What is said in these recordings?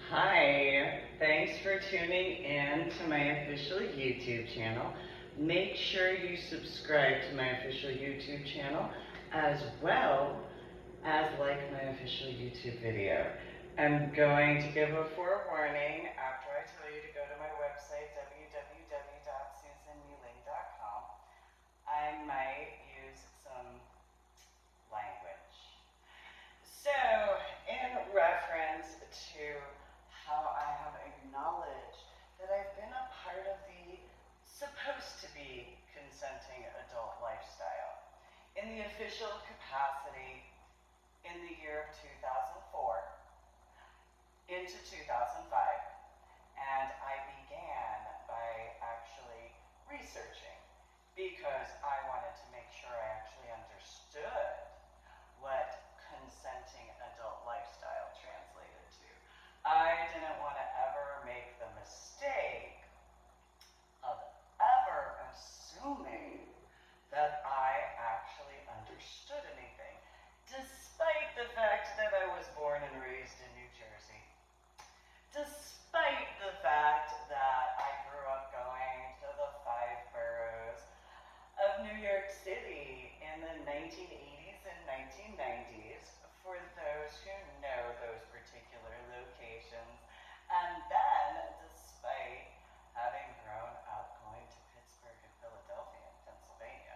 Hi, thanks for tuning in to my official YouTube channel. Make sure you subscribe to my official YouTube channel as well as like my official YouTube video. I'm going to give a forewarning after I tell you to go to my website, www.susanmuling.com. I might use some language. So, in reference to how I have acknowledged that I've been a part of the supposed to be consenting adult lifestyle in the official capacity in the year of 2004 into 2005, and I began by actually researching because I wanted to make sure I actually understood what consenting adult lifestyle translated to. I didn't want to ever make the mistake of ever assuming that I actually understood anything, despite the fact that I was born and raised in New Jersey, despite the fact that I grew up going to the 5 boroughs of New York City in the 1980s and 1990s, for those who know those particular locations, and then despite having grown up going to Pittsburgh and Philadelphia and Pennsylvania.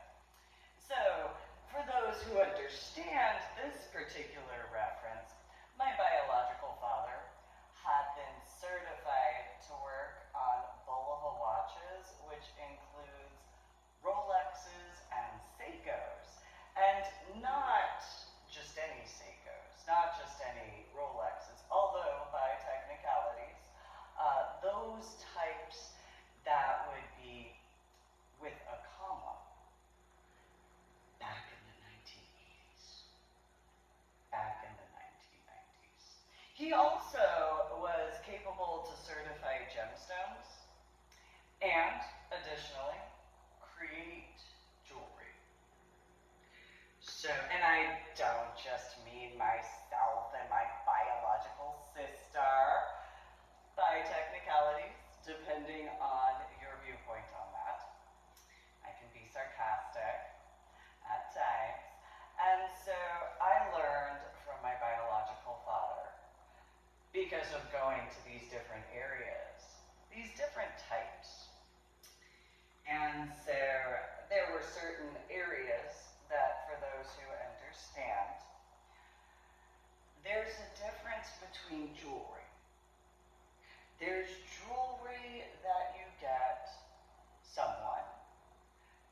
So, for those who understand this particular reference, my biological father had been certified to work on Bulova watches, which includes Rolexes and Seikos, and not just any Seikos, not just any Rolexes, although by technicalities, those types that would be with a comma back in the 1980s, back in the 1990s. He also was capable to certify gemstones and, additionally, create jewelry. So, and I don't just mean myself and my biological sister by technicalities, depending on your viewpoint on that. I can be sarcastic at times. And so I learned from my biological father, because of going to these different areas, these different types. And so there were certain areas that, for those who understand, there's a difference between jewelry. There's jewelry that you get someone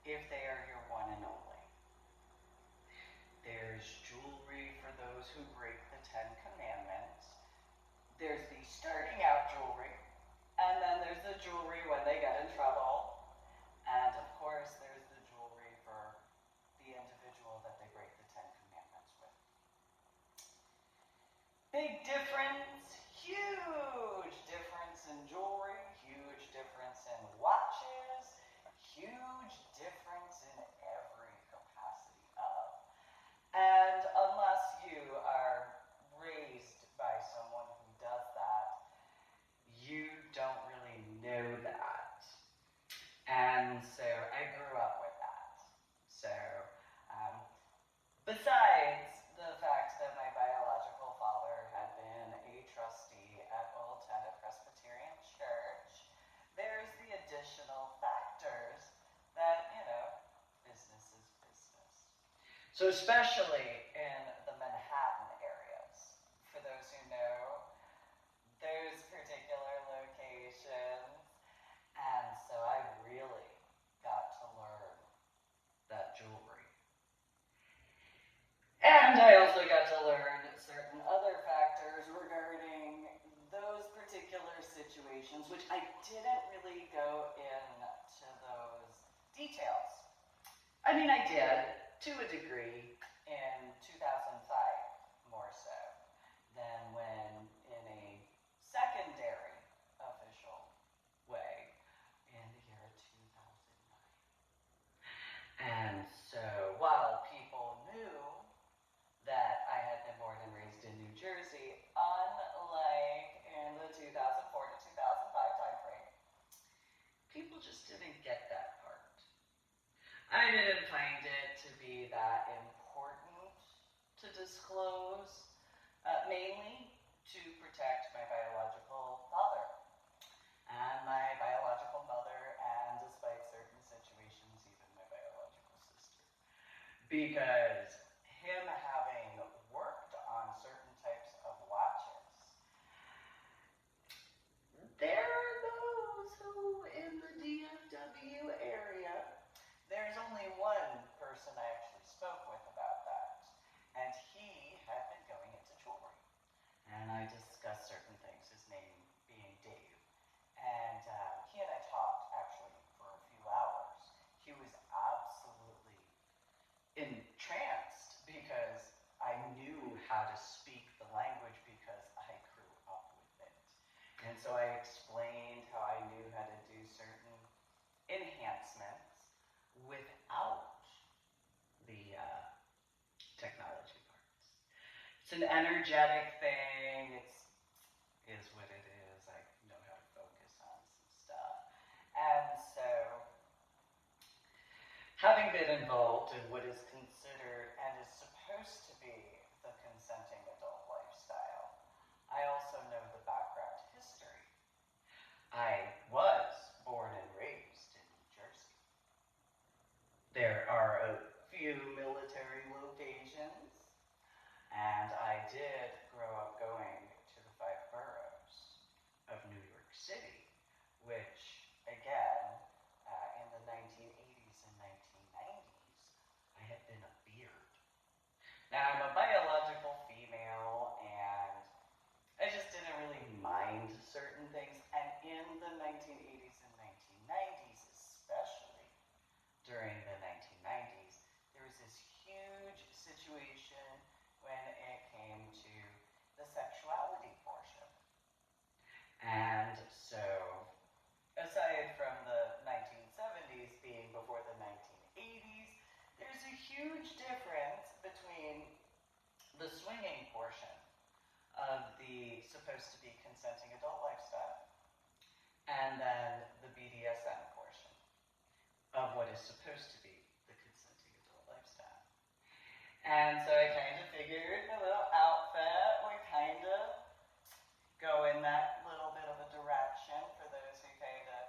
if they are your one and only. There's jewelry for those who break the 10 Commandments. There's the starting out jewelry, and then there's the jewelry when they get in trouble. And of course, there's the jewelry for the individual that they break the 10 Commandments with. Big difference, huge difference in jewelry, huge difference in watches, huge difference in every capacity of. And unless you are raised by someone who does that, you don't really know that. And so I grew up with that. So, besides the fact that my biological father had been a trustee at Old Tenet Presbyterian Church, there's the additional factors that, business is business. So especially in the Manhattan areas, for those who know those particular locations, and so I really got to learn that jewelry. And I also got to learn certain other factors regarding those particular situations, which I didn't really go into those details. I mean, I did, to a degree, in 2005, more so, than when in a secondary official way in the year 2009. And so, while people knew that I had been born and raised in New Jersey, unlike in the clothes, mainly to protect my biological father and my biological mother, and despite certain situations, even my biological sister. Because him having worked on certain types of watches, there are those who in the DFW area, there's only one person I actually spoke with about that, and he had been going into jewelry. And I discussed certain things, his name being Dave. And he and I talked actually for a few hours. He was absolutely entranced because I knew how to speak the language because I grew up with it. And so I explained how I knew how to do certain enhancements without the technology parts. It's an energetic thing. It is what it is. I know how to focus on some stuff. And so, having been involved in what is considered and is supposed to be the consenting adult lifestyle, I also know the background history. I was born and raised in New Jersey. There are a few military locations, and I did grow up going to the 5 boroughs of New York City, which, again, in the 1980s and 1990s, I had been a beard. Now, I'm a biological female, and I just didn't really mind certain things, and in the 1980s and 1990s, especially during the 1990s, there was this huge situation when it came to the sexuality portion. And so, aside from the 1970s being before the 1980s, there's a huge difference between the swinging portion of the supposed to be consenting adult lifestyle and then the BDSM portion of what is supposed to be the consenting adult lifestyle. And so I kind of figured a little outfit would kind of go in that little bit of a direction for those who kind of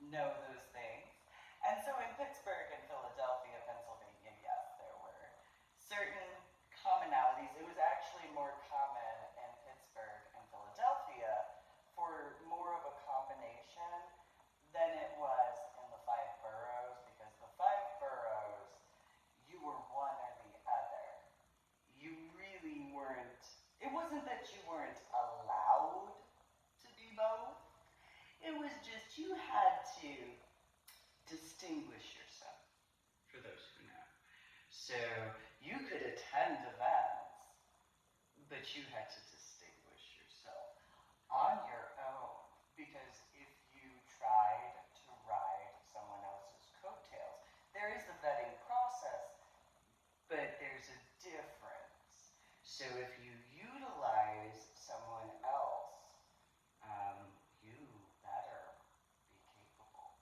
know those things. And so in Pittsburgh and Philadelphia, Pennsylvania, yes, there were certain commonalities. It was actually more common in Pittsburgh and Philadelphia for more of a combination than it was in the 5 boroughs, because the 5 boroughs, you were one or the other. You really weren't, it wasn't that you weren't allowed to be both. It was just you had to distinguish yourself, for those who know. So you could attend events, but you had to distinguish yourself on your own, because if you tried to ride someone else's coattails, there is a vetting process, but there's a difference. So if you utilize someone else, you better be capable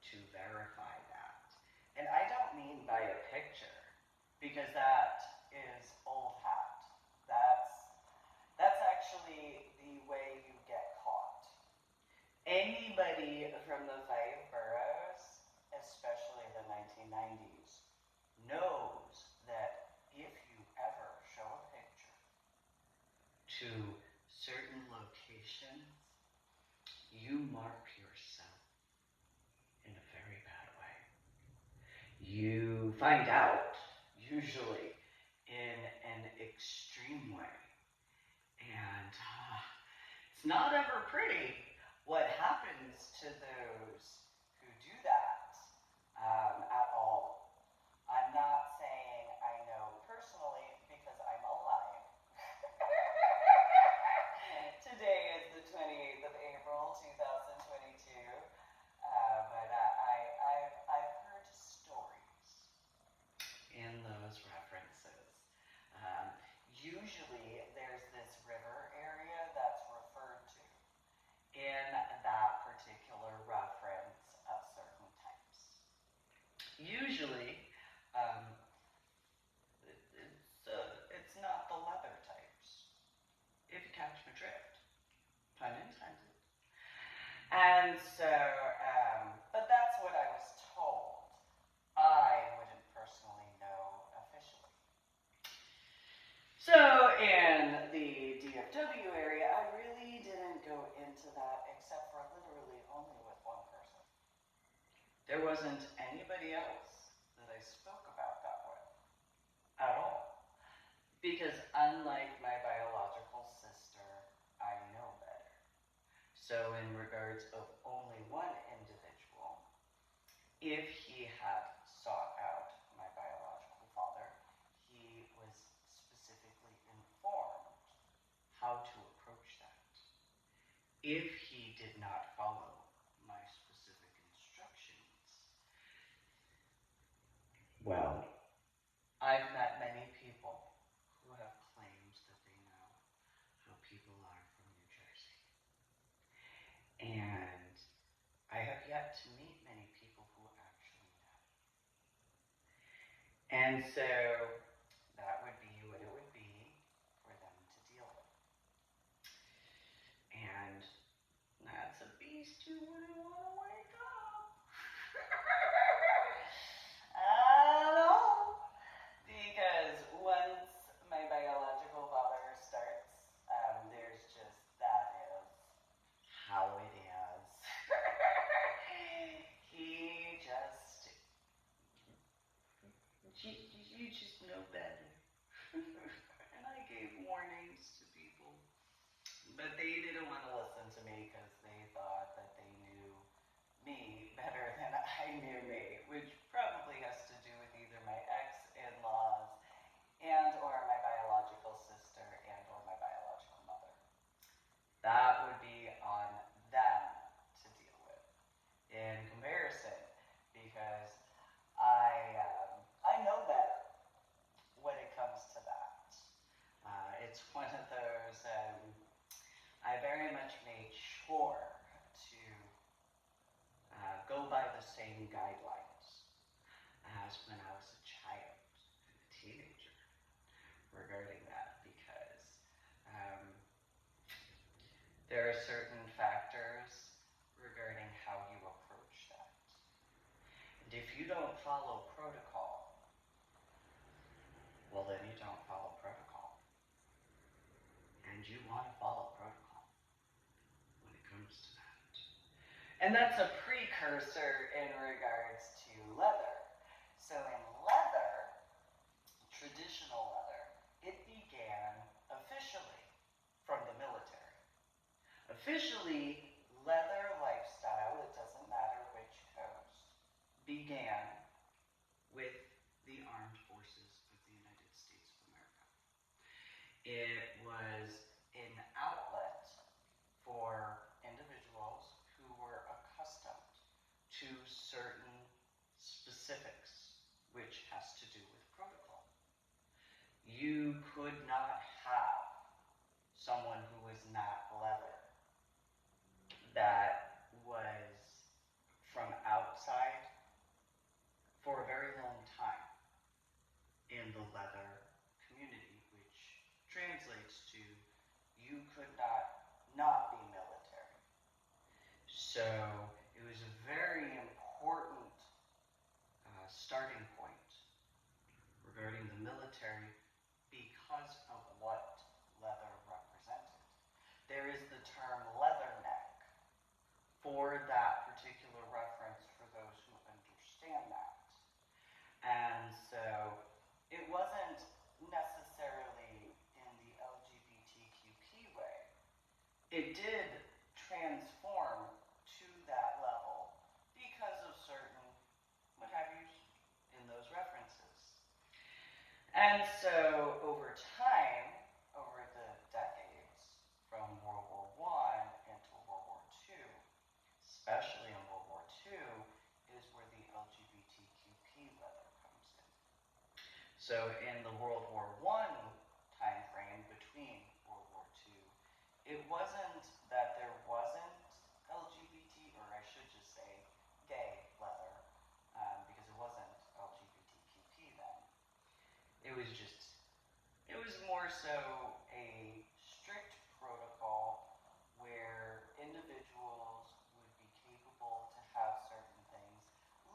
to verify that. And I don't mean by a picture, because that is old hat. That's actually the way you get caught. Anybody from the 5 boroughs, especially the 1990s, knows that if you ever show a picture to certain locations, you mark yourself in a very bad way. You find out, usually, in an extreme way. And it's not ever pretty what happens to those who do that at all. I'm not saying I know personally, because I'm alive. Today is the 28th of April, 2022. But I've heard stories in those references. Usually there's this river area that's referred to in that particular reference of certain types. Usually, it's not in the DFW area, I really didn't go into that except for literally only with one person. There wasn't anybody else that I spoke about that with at all. Because unlike my biological sister, I know better. So in regards of only one individual, if he had sought out my biological father, he was specifically informed how to approach that. If he did not follow my specific instructions, well, I've met many people who have claimed that they know how people are from New Jersey. And I have yet to meet many people who actually know. And so that would be what it would be for them to deal with. And that's a beast who wouldn't want to wake up. I know. Because once my biological father starts, there's just, that is how it is. He just, you just know better. And I gave warnings to people, but they didn't want to listen to me because they thought that they knew me better than I knew me, which probably has to do with either my ex-in-laws and or my biological sister and or my biological mother. That would be on them to deal with in comparison, because I know better when it comes to that. It's one of those, I very much made sure to go by the same guidelines as when I was a child and a teenager regarding that, because there are certain factors regarding how you approach that. And if you don't follow protocol, well then you don't follow protocol. And you want to follow protocol when it comes to that. And that's a precursor in regards to leather. So in leather, traditional leather, it began officially from the military. Officially, leather lifestyle, it doesn't matter which coast, began with the armed forces of the United States of America. It was an outlet for individuals who were accustomed to certain specifics, which has to do with protocol. You could not have someone who was not leather that was from outside for a very long time in the leather community, which translates to you could not be military. So it was a very important starting point regarding the military because of what leather represented. There is the term leatherneck for that particular reference for those who understand that. And so it wasn't necessarily in the LGBTQP way. It did transform to that level because of certain what have yous in those references. And so over time, over the decades, from World War I into World War II, especially in World War II, is where the LGBTQP leather comes in. So in the World War I time frame between World War II, it wasn't that there wasn't LGBT, or I should just say gay leather, because it wasn't LGBTQP then. It was more so a strict protocol where individuals would be capable to have certain things.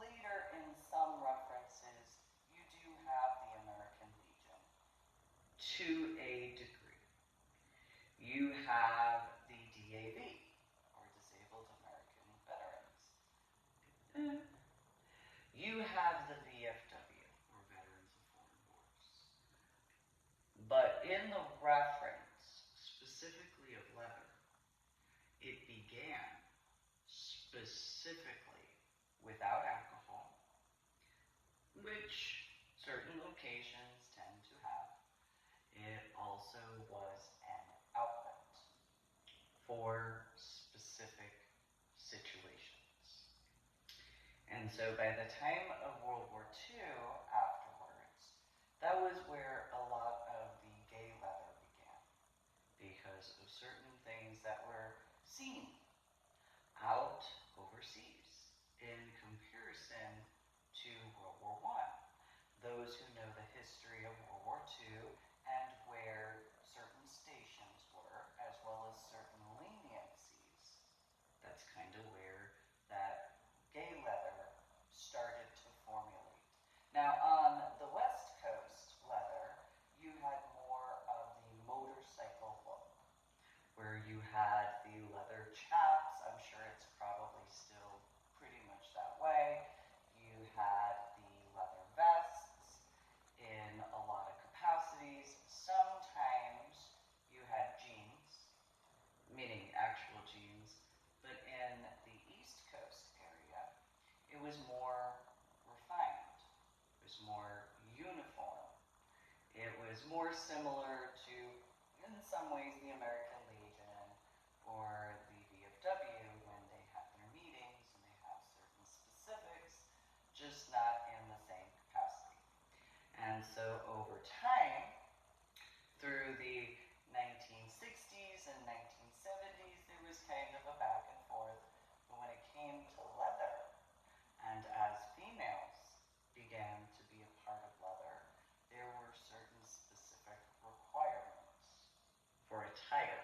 Later, in some references, you do have the American Legion to a degree. You have the DAV, or Disabled American Veterans. You have the VFW, or Veterans of Foreign Wars. But in the reference, specifically of leather, it began specifically without alcohol, which certain locations tend to have. It also was an outlet for specific situations. And so by the time of World War II, afterwards, that was where a lot of the gay leather began, because of certain things that were seen out overseas in comparison to World War I. Those who know the history of World War II and where certain stations were, as well as certain leniencies, that's kind of where that gay leather started to formulate. Now, on the West Coast leather, you had more of the motorcycle look, where you had the leather chaps. I'm sure it's probably still pretty much that way. You had the leather vests in a lot of capacities. Sometimes you had jeans, meaning actual jeans, but in the East Coast area, it was more refined. It was more uniform. It was more similar to, in some ways, the American Legion or the VFW when they have their meetings and they have certain specifics, just not in the same capacity. And so over time, through the 1960s and 1970s, there was kind of a back and forth. But when it came to leather, and as females began to be a part of leather, there were certain specific requirements for attire.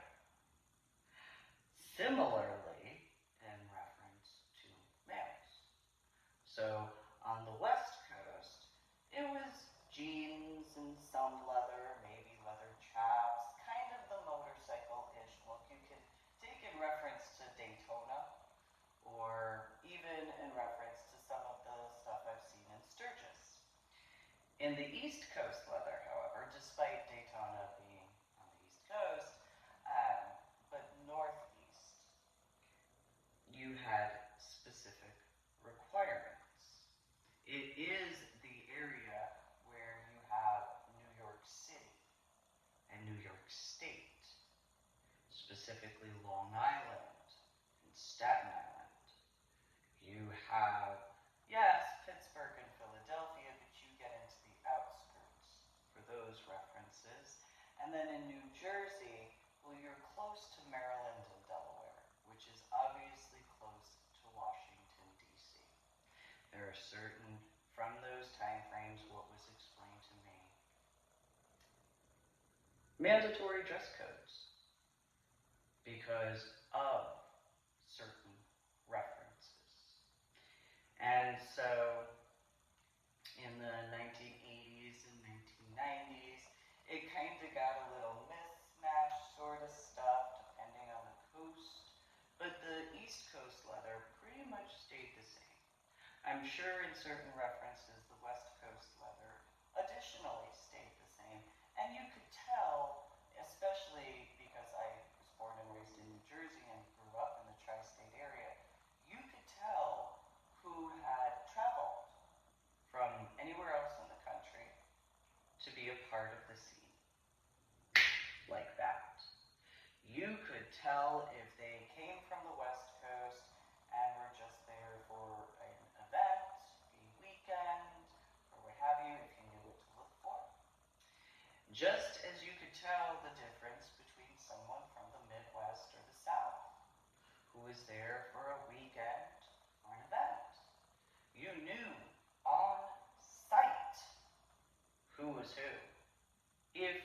Similarly, in reference to males. So on the West Coast, it was jeans and some leather, maybe leather chaps, kind of the motorcycle-ish look. You can take in reference to Daytona, or even in reference to some of the stuff I've seen in Sturgis. In the East Coast leather, however, despite Daytona being on the East Coast, but Northeast, you had specific requirements. It is the area where you have New York City and New York State, specifically Long Island and Staten Island. You have, yes, Pittsburgh and Philadelphia, but you get into the outskirts for those references. And then in New Jersey, well, you're close to Maryland and Delaware, which is obviously close to Washington, D.C. There are certain, from those time frames, what was explained to me, mandatory dress codes because of certain references. And so in the 1980s and 1990s, it kind of got a little mismatch sort of stuff depending on the coast, but the East Coast leather pretty much stayed the same. I'm sure in certain references the West Coast leather additionally stayed the same, and you could tell, especially because I was born and raised in New Jersey and grew up in the tri-state area, you could tell who had traveled from anywhere else in the country to be a part of the scene like that. You could tell if they came from the West Coast and were just there for an event, a weekend, or what have you, if you knew what to look for. Just as you could tell the difference between someone from the Midwest or the South who was there for a weekend or an event. You knew on sight who was who, if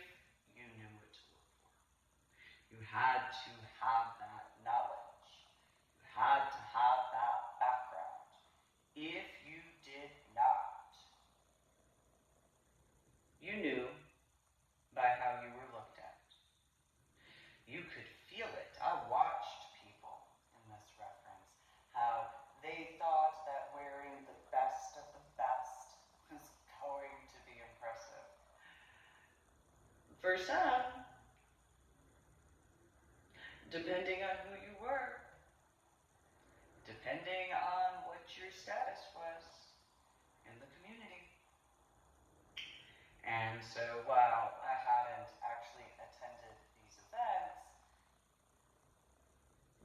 you knew what to look for. You had to have that knowledge. You had to have that background. If you did not, you knew by how you were looked at. You For some, depending on who you were, depending on what your status was in the community. And so while I hadn't actually attended these events,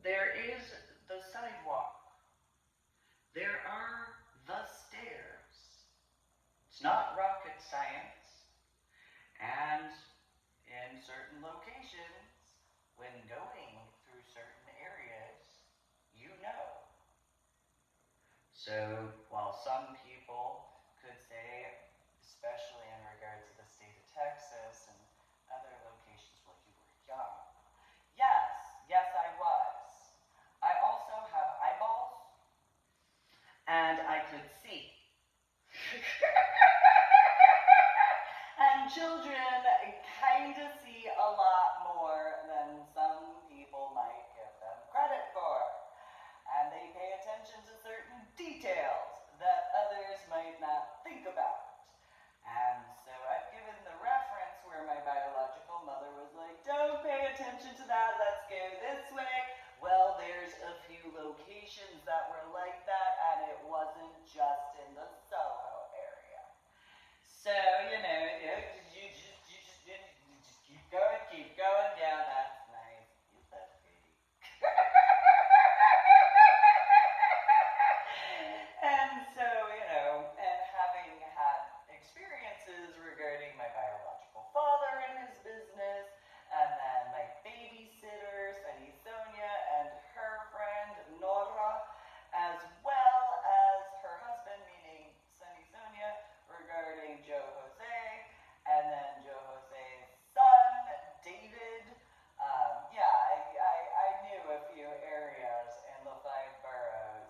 there is the sidewalk. There are the stairs. It's not rocket science. And in certain locations, when going through certain areas, you know. So while some people could say, especially in regards to the state of Texas and other locations, well, you were young. Yes, I was. I also have eyeballs, and I could see. And children kind of see a lot more than some people might give them credit for. And they pay attention to certain details that others might not think about. And so I've given the reference where my biological mother was like, don't pay attention to that, let's go this way. Well, there's a few locations that were like that, and it wasn't just in the Soho area. So, you just keep going down. That's nice. You look pretty. And so, and having had experiences regarding my biological father and his business, and then my babysitter, Sunny Sonia, and her friend, Nora, as well as her husband, meaning Sunny Sonia, regarding Joe Jose, and then Joe Jose's son, David. I knew a few areas in the 5 boroughs.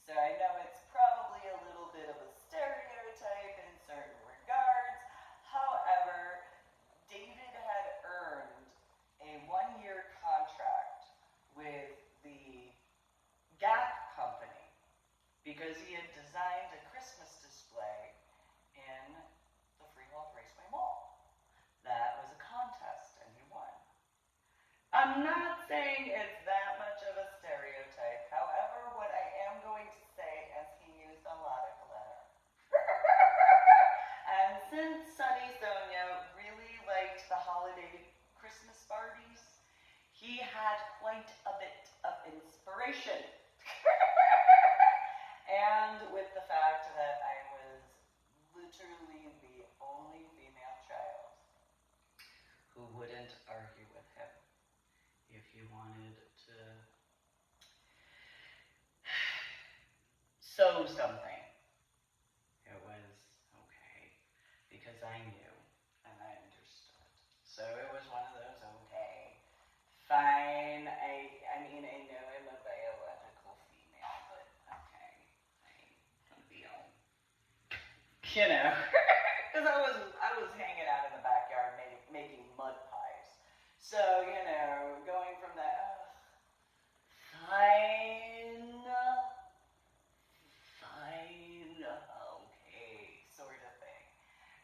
So I know it's probably a little bit of a stereotype in certain regards. However, David had earned a 1-year contract with the Gap Company because he had designed a Christmas display in the Freehold Raceway Mall. That was a contest, and he won. I'm not saying it's that much of a stereotype. However, what I am going to say is he used a lot of glitter. And since Sunny Sonia really liked the holiday Christmas parties, he had quite a bit of inspiration. And with the fact that I was literally the only female child who wouldn't argue with him if he wanted to sew something. It was okay, because I knew and I understood. So it was one of those, okay, fine, I mean, I know I'm a biological female, but okay, fine, I'm the own. Because I was hanging out in the backyard making mud pies. So, going from that, fine, okay, sort of thing.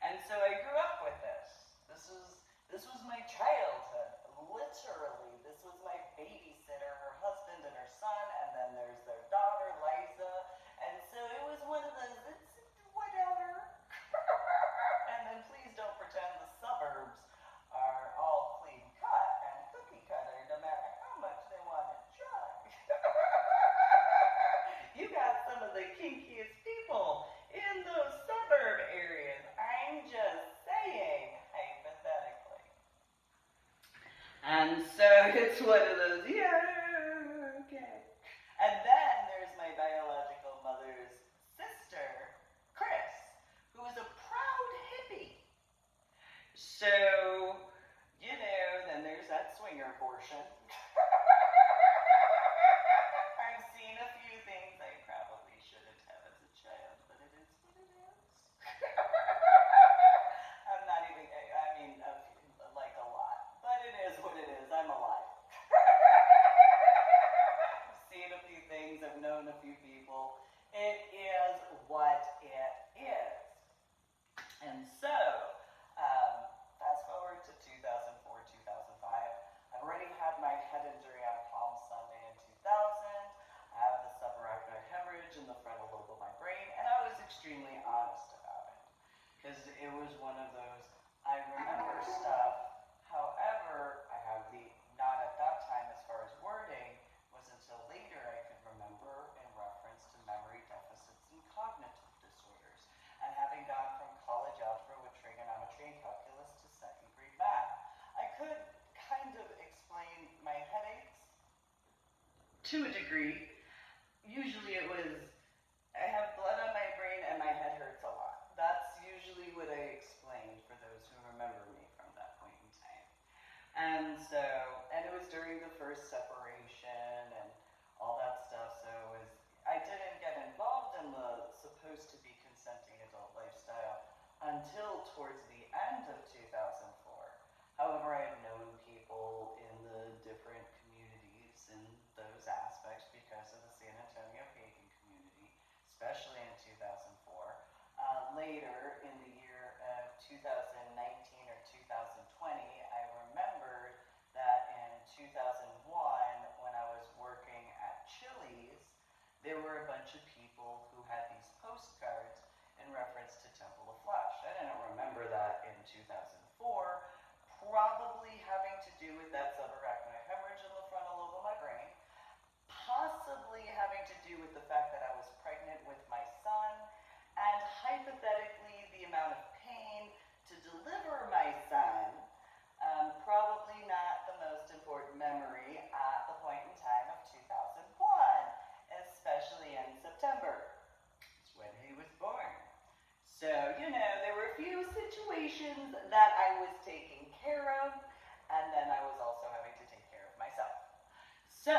And so I grew up with this. This was my childhood, literally. This was my babysitter, her husband and her son, and then there's their daughter, Liza. And so it was one of those, it's whatever. And then please don't pretend the suburbs are all clean cut and cookie cutter, no matter how much they want to try. You got some of the kinkiest people in those suburb areas. I'm just saying, hypothetically. And so it's one of those, yeah, okay. And then there's my biological mother's sister, Chris, who is a proud hippie. So, then there's that swinger portion. I've seen a few things I probably shouldn't have as a child, but it is what it is. I'm not even, like a lot, but it is what it is. I'm alive. I've seen a few things, I've known a few people. It is what it is. And so, fast forward to 2019. to a degree. Usually it was, I have blood on my brain and my head hurts a lot. That's usually what I explained for those who remember me from that point in time. And it was during the first separation and all that stuff, so I didn't get involved in the supposed to be consenting adult lifestyle until towards the end of 2004. However, I had known people in the different communities in those aspects because of the San Antonio pagan community, especially in 2004. Later, in the year of 2019 or 2020, I remembered that in 2001, when I was working at Chili's, there were a bunch of people who had these postcards in reference to Temple of Flesh. I didn't remember that in 2004, probably having to do with that subarachnoid hemorrhage in the frontal lobe of my brain, possibly having to do with the fact that I was pregnant with my son, and hypothetically the amount of pain to deliver my son, probably not the most important memory at the point in time of 2001, especially in September. It's when he was born. So, there were a few situations that I was taking care of, and then I was also having to take care of myself. So,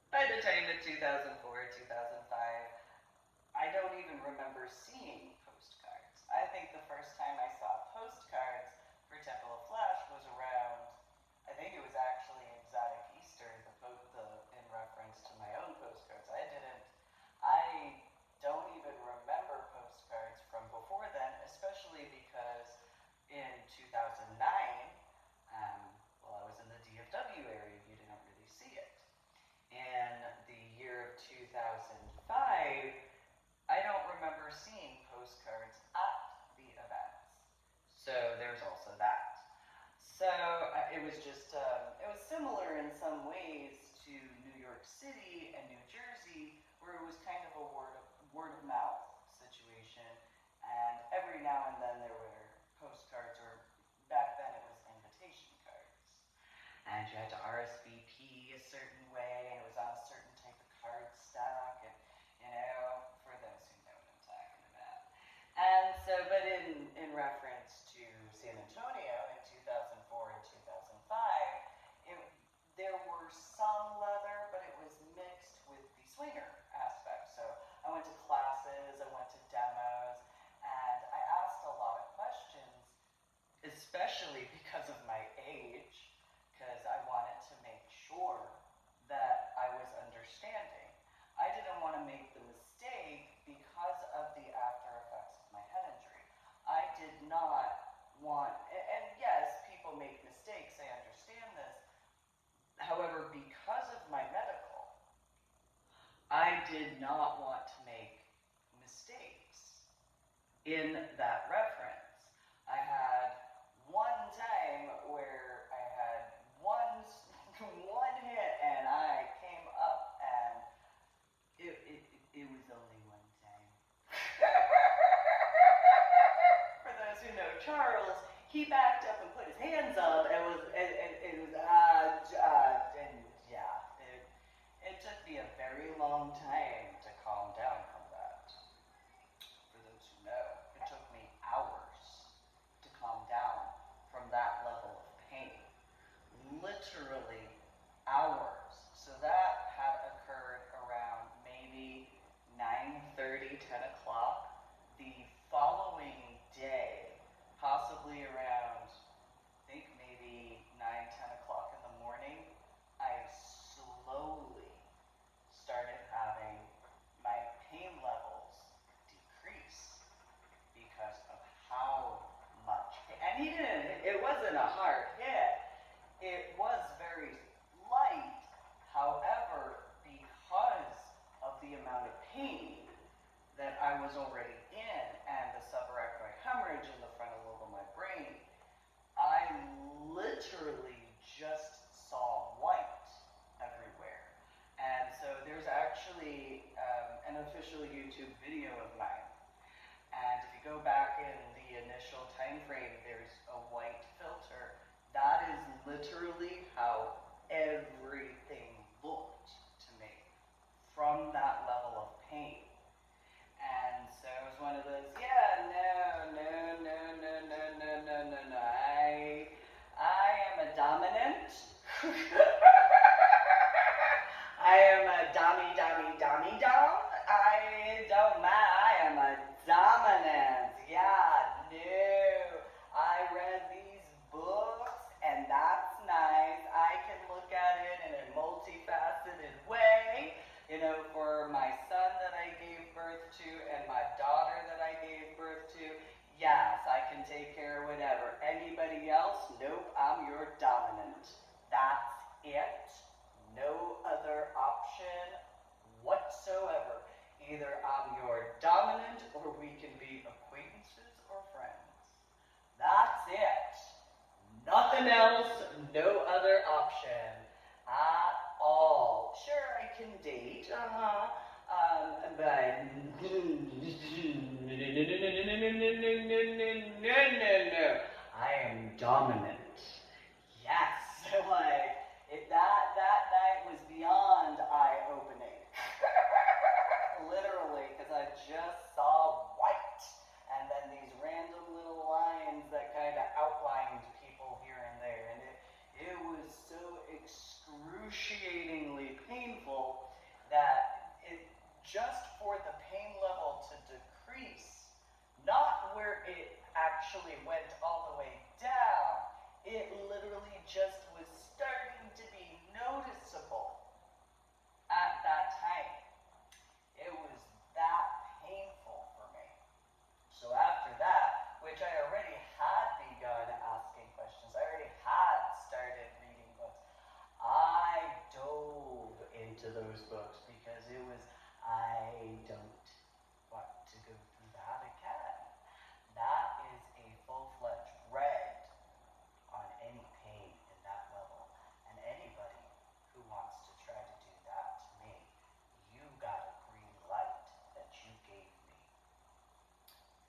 by the time of 2004, 2005, I don't even remember seeing postcards. I think the first time I saw postcards for Temple of Flesh was around, I think it was actually Exotic Easter, in reference to my own postcards. I don't even remember postcards from before then, especially because in 2009, while I was in the DFW area, you didn't really see it. In the year of 2005, I don't remember seeing postcards at the events. So there's also that. So it was just, it was similar in some ways to New York City and New Jersey, where it was kind of a word of mouth situation. And every now and then there were postcards, or back then it was invitation cards. And you had to RSVP a certain way, and it was on a certain type of card stock, and for those who know what I'm talking about. And so, but in reference to San Antonio in 2004 and 2005, there were some leather, but it was mixed with the swinger aspect. So I went to classes, I went to demos, and I asked a lot of questions, especially because of my age, because I wanted to make sure that I was understanding. I didn't want to make the mistake because of the after effects of my head injury. I did not want, and yes, people make mistakes, I understand this. However, because of my medical, I did not want to make mistakes in that reference. I had one time where I had one hit and I came up, and it was only one time. For those who know Charles, he backed up and put his hands up, and it took me a very long time to calm down from that. For those who know, it took me hours to calm down from that level of pain. Literally hours. So that had occurred around maybe 9:30, 10 o'clock. The following day, possibly around, I think maybe 9, 10 o'clock in the morning, I slowly started having my pain levels decrease because of how much. And it wasn't a hard hit. It was very light. However, because of the amount of pain that I was already in and the subarachnoid hemorrhage in the frontal lobe of my brain, I literally just saw white everywhere. And so there's actually an official YouTube video of mine. And if you go back in the initial time frame, there's a white filter. That is literally how everything I am a dommy dom. I don't matter. I am a dominant. Yeah, no. I read these books, and that's nice. I can look at it in a multifaceted way. You know, for my son that I gave birth to and my daughter that I gave birth to, yes, I can take care of whatever. Anybody else? Nope, I'm your dominant. That's it. No other option whatsoever. Either I'm your dominant or we can be acquaintances or friends. That's it. Nothing else, no other option at all. Sure, I can date, but no. I am dominant. Yes, like, that night was beyond eye-opening. Literally, because I just saw white, and then these random little lines that kind of outlined people here and there, and it was so excruciatingly painful that it, just for the pain level to decrease, not where it actually went all the way down, it literally just was starting to be noticeable at that time. It was that painful for me. So after that, which I already had begun asking questions, I already had started reading books, I dove into those books because it was, I don't want to go through that again. That is a full-fledged red on any pain in that level. And anybody who wants to try to do that to me, you got a green light that you gave me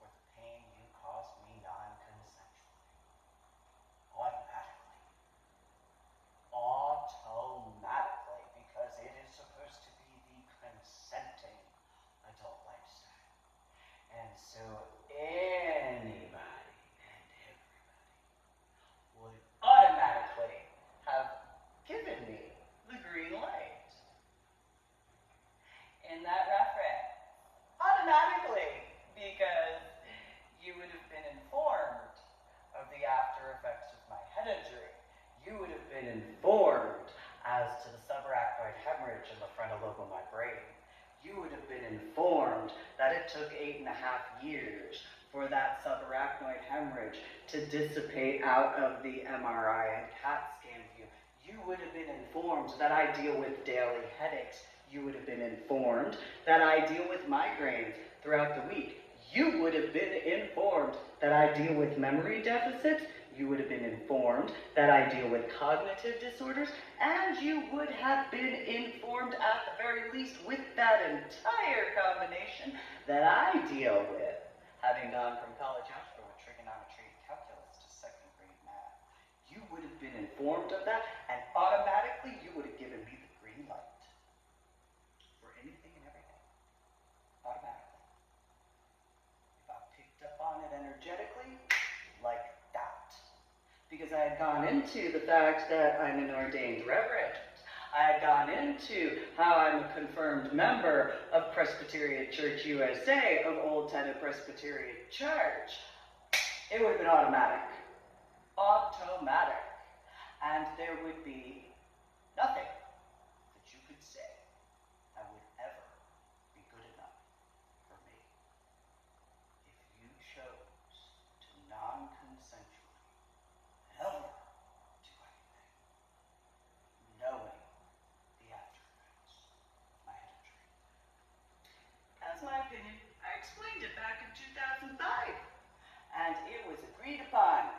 for the pain you caused me non-consensually. Automatically, because it is supposed to be the consenting adult lifestyle. And so anybody and everybody would automatically have given me the green light. In that reference, automatically, because you would have been informed of the after effects of my head injury. You would have been informed as to the subarachnoid hemorrhage in the frontal lobe of my brain. You would have been informed that it took 8.5 years for that subarachnoid hemorrhage to dissipate out of the MRI and CAT scan view. You would have been informed that I deal with daily headaches. You would have been informed that I deal with migraines throughout the week. You would have been informed that I deal with memory deficits. You would have been informed that I deal with cognitive disorders, and you would have been informed at the very least with that entire combination that I deal with, having gone from college algebra with trigonometry and calculus to second grade math. You would have been informed of that, and automatically you would have given me the green light for anything and everything. Automatically. If I picked up on it energetically, like that. Because I had gone into the fact that I'm an ordained reverend. I had gone into how I'm a confirmed member of Presbyterian Church USA, of Old Tenet Presbyterian Church. It would have been automatic. Automatic. And there would be nothing that you could say that would ever be good enough for me. If you chose to non-consensually ever do anything, knowing the after effects of my head injury. That's my opinion. I explained it back in 2005. And it was agreed upon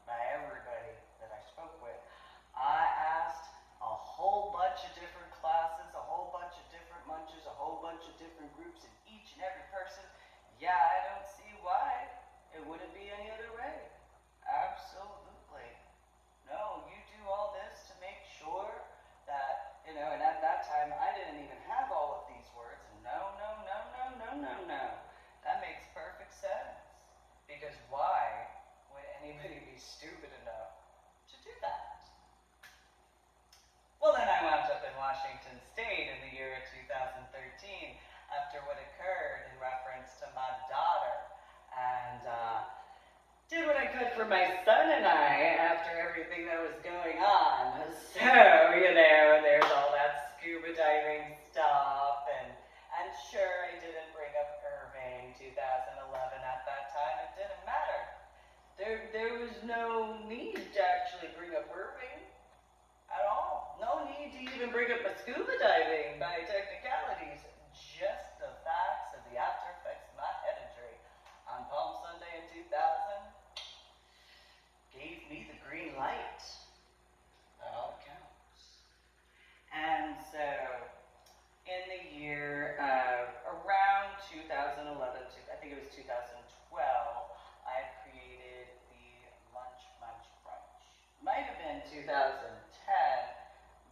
by everybody that I spoke with. I asked a whole my son and I after everything that was going on. So, there's all that scuba diving stuff, and sure, I didn't bring up Irving 2011 at that time. It didn't matter. There was no need to actually bring up Irving at all. No need to even bring up my scuba diving by technicalities. Just the facts of the after effects of my head injury on Palm Sunday in 2000 gave me the green light. That all counts. And so, in the year around 2011, I think it was 2012, I created the Munch Brunch. Might have been 2010,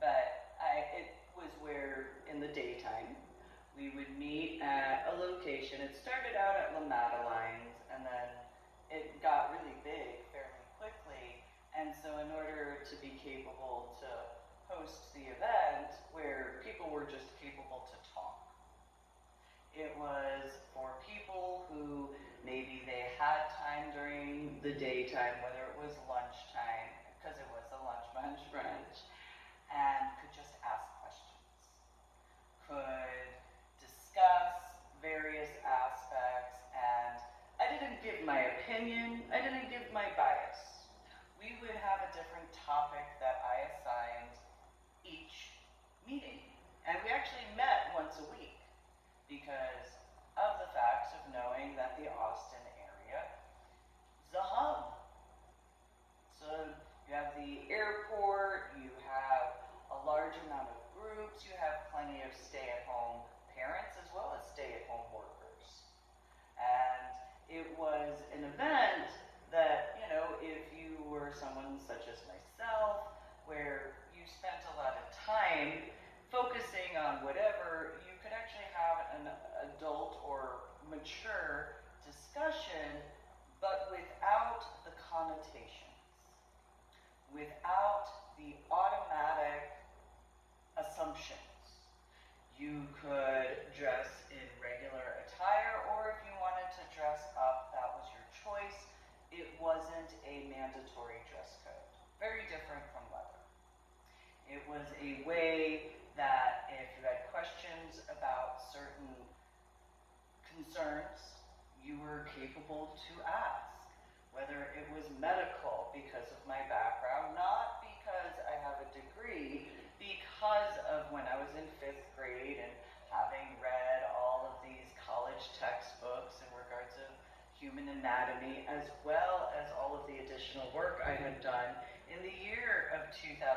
but it was where, in the daytime, we would meet at a location. It started out at La Madelines, and then it got really big fairly quickly. And so in order to be capable to host the event where people were just capable to talk, it was for people who maybe they had time during the daytime, whether it was lunchtime, because it was a lunch munch brunch, and could just ask questions, could discuss various aspects, and I didn't give my opinion, I didn't give my bias. We would have a different topic that I assigned each meeting, and we actually met once a week because of the facts of knowing that the Austin area is a hub. So you have the airport, you have a large amount of groups, you have plenty of stay-at-home parents as well as stay-at-home workers. And it was an event that, if you were someone such as myself, where you spent a lot of time focusing on whatever, you could actually have an adult or mature discussion, but without the connotations, without the automatic assumptions. You could dress in regular attire, or if you wanted to dress up, that was your choice. It wasn't a mandatory dress code. Very different from leather. It was a way that if you had questions about certain concerns, you were capable to ask. Whether it was medical because of my background, not because I have a degree, because of when I was in 5th grade and having read all of these college textbooks in regards of human anatomy, as well as all of the additional work I had done in the year of 2005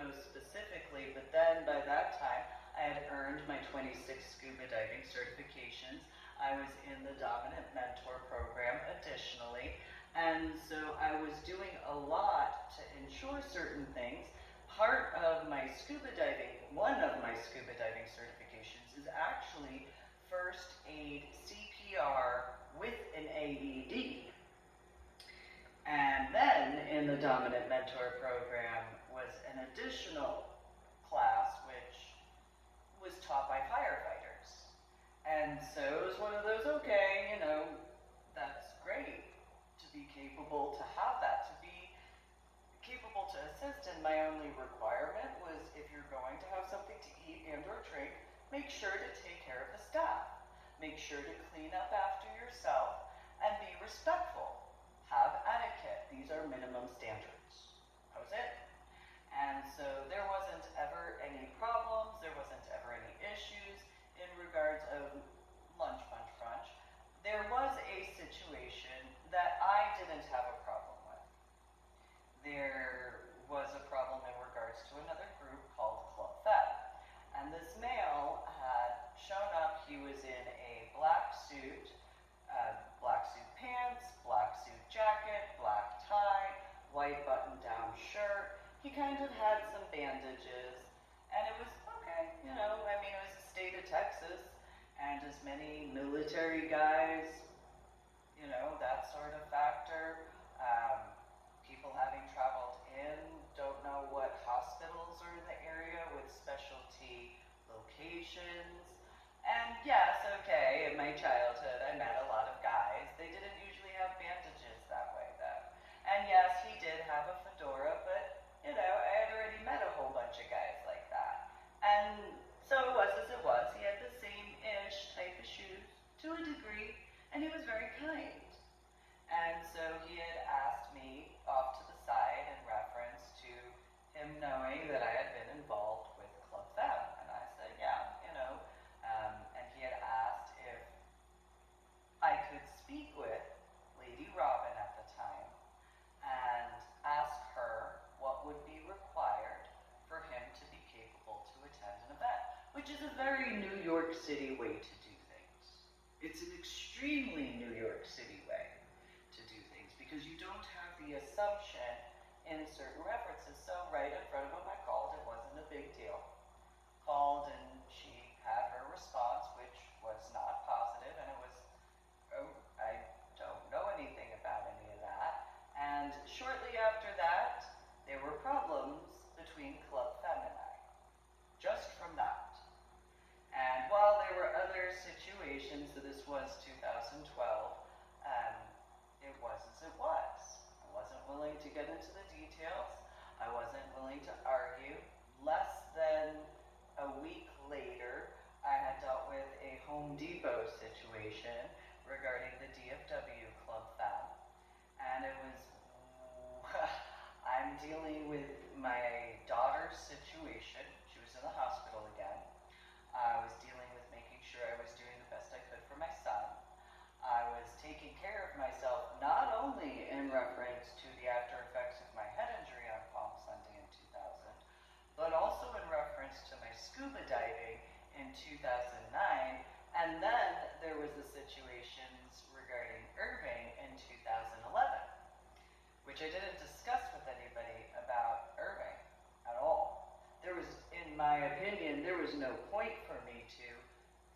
most specifically, but then by that time I had earned my 26 scuba diving certifications. I was in the Dominant Mentor program additionally, and so I was doing a lot to ensure certain things. Part of my scuba diving, one of my scuba diving certifications is actually first aid CPR with an AED. And then in the Dominant Mentor program was an additional class which was taught by firefighters. And so it was one of those, okay, that's great to be capable to have that, to be capable to assist. And my only requirement was if you're going to have something to eat and or drink, make sure to take care of the staff. Make sure to clean up after yourself and be respectful. Have etiquette. These are minimum standards. That was it. And so there wasn't ever any problems, there wasn't ever any issues in regards of lunch munch brunch. There was a situation that I didn't have a problem with. There was a problem in regards to another group called Club Fed. And this male had shown up. He was in a black suit pants, black suit jacket, black tie, white button-down shirt. He kind of had some bandages, and it was okay, it was the state of Texas, and as many military guys, that sort of factor. People having traveled in don't know what hospitals are in the area with specialty locations. And yes, okay, in my childhood I met a lot of guys. They didn't usually have bandages that way though. which is a very New York City way to do things. It's an extremely New York City way to do things because you don't have the assumption in certain references. So right in front of him I called, it wasn't a big deal. Called and she had her response, which was not positive, and it was, oh, I don't know anything about any of that. And shortly after that, there were problems between Club Femme and I, just from that. And while there were other situations, so this was 2012, it was as it was. I wasn't willing to get into the details. I wasn't willing to argue. Less than a week later, I had dealt with a Home Depot situation regarding the DFW Club Femme. And it was, I'm dealing with my daughter's situation. She was in the hospital again. I was dealing with making sure I was doing the best I could for my son. I was taking care of myself not only in reference to the after effects of my head injury on Palm Sunday in 2000, but also in reference to my scuba diving in 2009, and then there was the situations regarding Irving in 2011, which I didn't discuss with anybody about Irving at all. There was, in my opinion, there was no point for me to,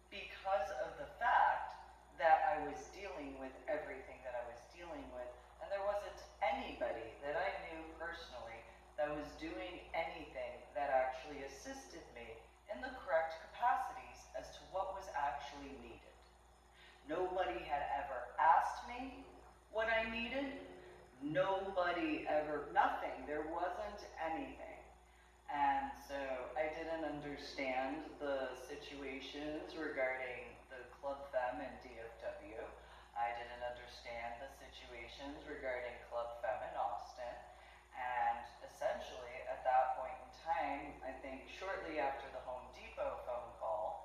because of the fact that I was dealing with everything that I was dealing with, and there wasn't anybody that I knew personally that was doing anything that actually assisted me in the correct capacities as to what was actually needed. Nobody had ever asked me what I needed. Nobody ever, nothing. There wasn't anything. And so I didn't understand the situations regarding the Club Femme and DFW. I didn't understand the situations regarding Club Femme in Austin. And essentially, at that point in time, I think shortly after the Home Depot phone call,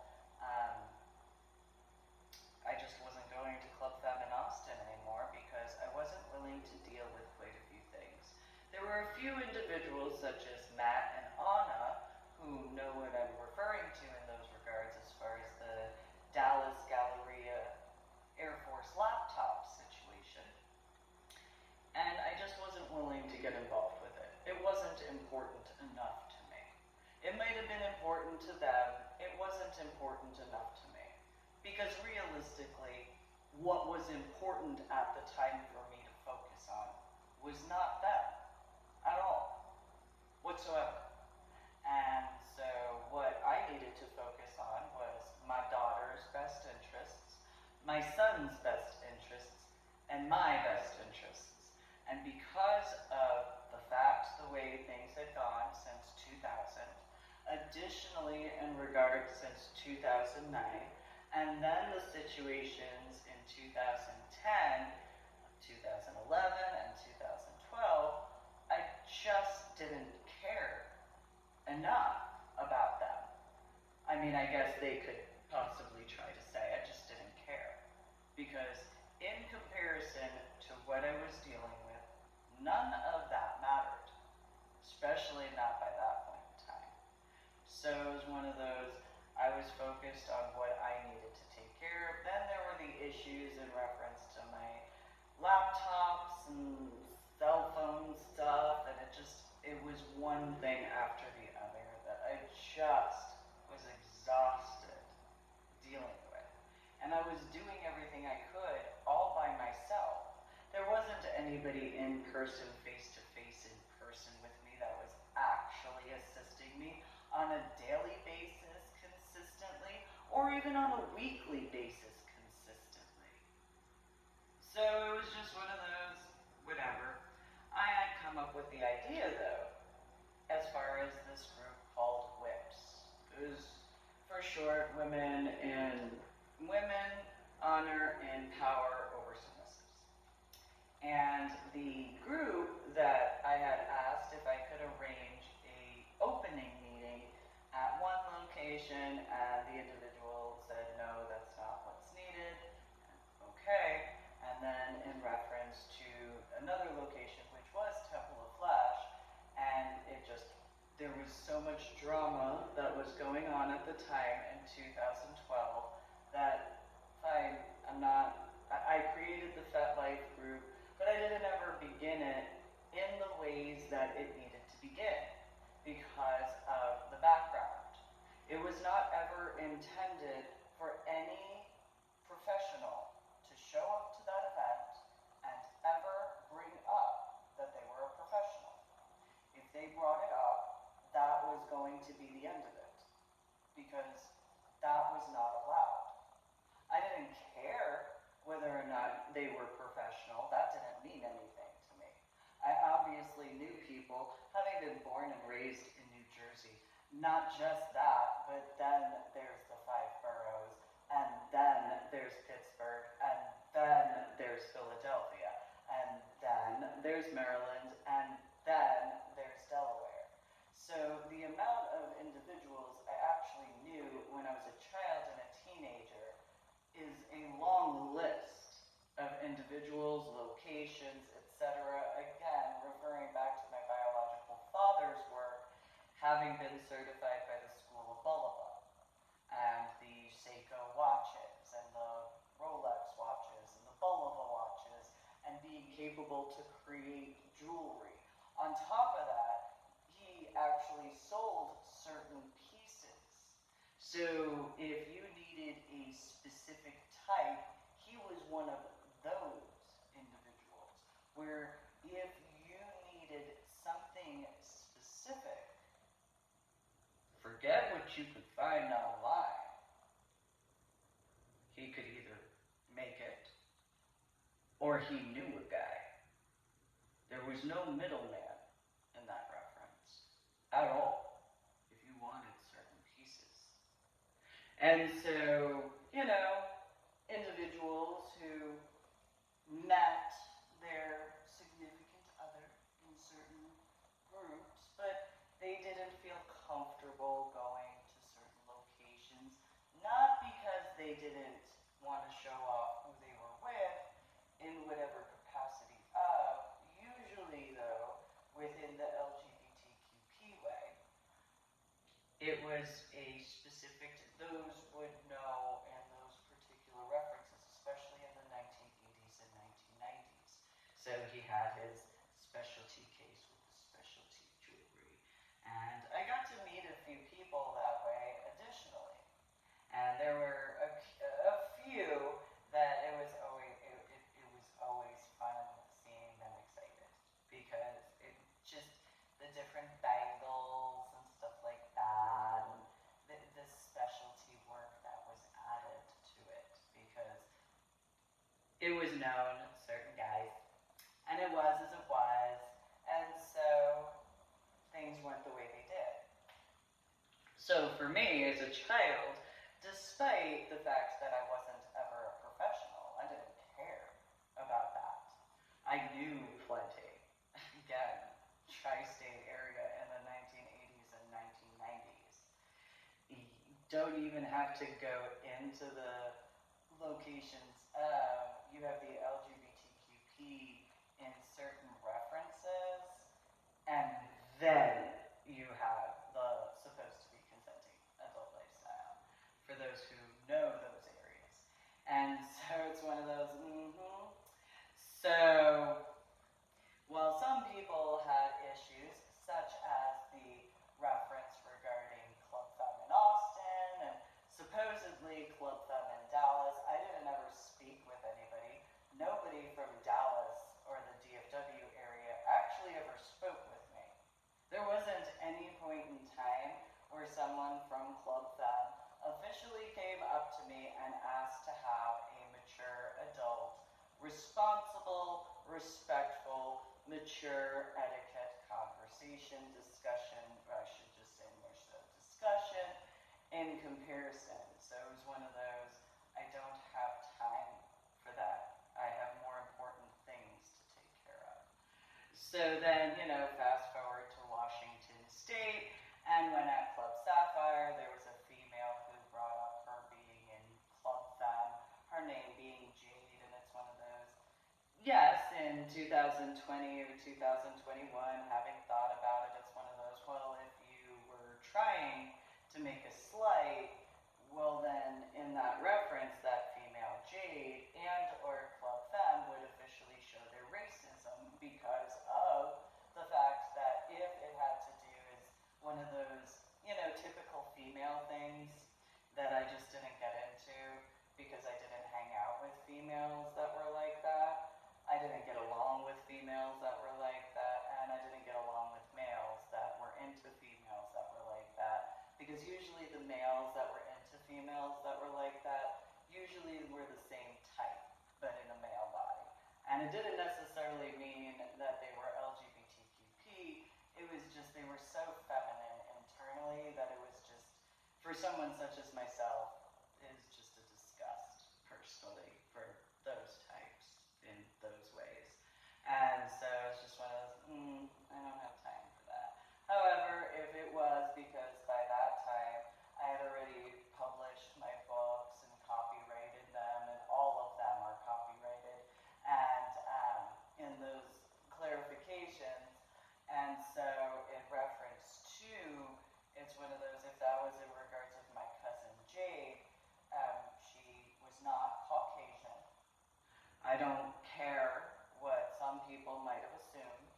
I just wasn't going to Club Femme in Austin anymore because I wasn't willing to deal with quite a few things. There were a few individuals such as Matt and Anna who know what I'm referring to in those regards as far as the Dallas Galleria Air Force laptop situation. And I just wasn't willing to get involved with it. It wasn't important enough to me. It might have been important to them. It wasn't important enough to me. Because realistically, what was important at the time for me to focus on was not them at all, whatsoever. And so what I needed to focus on was my daughter's best interests, my son's best interests, and my best interests. And because of the fact, the way things had gone since 2000, additionally in regard since 2009, and then the situations in 2010, 2011, and 2012, I just didn't care enough about them. I mean, I guess they could possibly try to say I just didn't care. Because in comparison to what I was dealing with, none of that mattered. Especially not by that point in time. So it was one of those, I was focused on what I needed to take care of. Then there were the issues in reference to my laptops and cell phone stuff, and it was one thing after the other that I just was exhausted dealing with. And I was doing everything I could all by myself. There wasn't anybody in person, face-to-face in person with me that was actually assisting me on a daily basis consistently, or even on a weekly basis consistently. So it was just one of those, whatever. I had come up with the idea, though, as far as this group called WHIPS. It was, for short, Women Honor and Power Over Submissives. And the group that I had asked if I could arrange a opening meeting at one location, and the individual said, no, that's not what's needed. Okay. And then in reference to another location, which was Temple of Flash, and there was so much drama that was going on at the time in 2012 that, fine, I created the Fet Life group, but I didn't ever begin it in the ways that it needed to begin because of the background. It was not ever intended for any professional to show up to that event and ever bring up that they were a professional. If they brought it up, that was going to be the end of it, because that was not allowed. I didn't care whether or not they were professional. That didn't mean anything to me. I obviously knew people, having been born and raised in New Jersey. Not just that, but then there's the 5 boroughs, and then there's Pittsburgh, and then there's Philadelphia, and then there's Maryland, and then there's Delaware. So the amount of individuals I actually knew when I was a child and a teenager is a long list of individuals, locations, etc. Again, referring back to my biological father's work, having been certified by the School of Bulaba, and the Seiko watches, and the Rolex watches, and the Bulaba watches, and being capable to create jewelry. On top of that, he actually sold certain pieces. So if you needed a specific type, he was one of those individuals. Where if you needed something specific, forget what you could find online. He could either make it, or he knew a guy. There was no middleman in that reference at all, if you wanted certain pieces. And so, individuals who met their significant other in certain groups, but they didn't feel comfortable going to certain locations, not because they didn't want to show off who they were with in whatever capacity of, usually though, within the LGBTQP way. It was a specific, those would know, and those particular references, especially in the 1980s and 1990s. So he had his specialty case with the specialty jewelry. And I got to meet a few people that way additionally. And there were a few that it was always fun seeing them excited, because it just, the different bangles and stuff like that, and the specialty work that was added to it, because it was known, certain guys, and it was as it was, and so things went the way they did. So for me, as a child, despite the fact that I wasn't ever a professional, I didn't care about that. I knew plenty. Again, tri-state area in the 1980s and 1990s. You don't even have to go into the locations of, you have the LGBTQP in certain references, and then you have the supposed to be consenting adult lifestyle, for those who know those areas. And so it's one of those, So, while some people had issues, such as the reference regarding Club Femme in Austin, and supposedly Club Femme in Dallas, I didn't ever speak with anybody. Nobody from Dallas or the DFW area actually ever spoke with me. There wasn't any point in time where someone from Club Femme officially came up to me and asked to have a mature adult, responsible, respectful, mature etiquette conversation, discussion, or I should just say more so discussion, in comparison. So it was one of those, I don't have time for that. I have more important things to take care of. So then, fast forward to Washington State, and when at Club Sapphire, there was a female who brought up her being in Club Femme, her name being Jade, and it's one of those, yes, in 2020 or 2021, having thought about it, it's one of those, well, if you were trying to make females that were like that. I didn't get along with females that were like that, and I didn't get along with males that were into females that were like that. Because usually the males that were into females that were like that usually were the same type, but in a male body. And it didn't necessarily mean that they were LGBTQP, it was just they were so feminine internally that it was just, for someone such as myself, is just a disgust, personally, for those types in those ways. And so it's just one of those, I don't have time for that. However, if it was because by that time I had already published my books and copyrighted them, and all of them are copyrighted, and in those clarifications, and so in reference to, it's one of those, if that was in regards of my cousin Jade, she was not Caucasian. I don't care what some people might have assumed.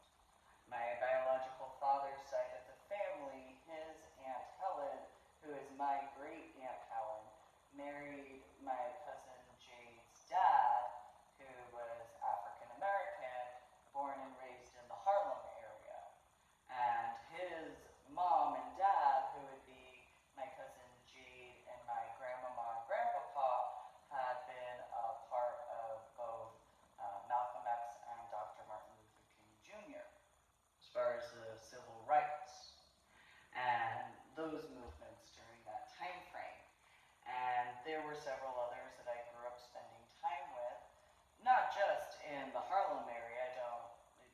My biological father's side of the family, his Aunt Helen, who is my great Aunt Helen, married my cousin Jade's dad, who was African American, born and raised in the Harlem area. And his mom and dad, who would be my cousin Jade and my grandmama and grandpapa, had been a part of both Malcolm X and Dr. Martin Luther King Jr. as far as the civil rights and those movements during that time frame. And there were several others that I grew up spending time with, not just in the Harlem area.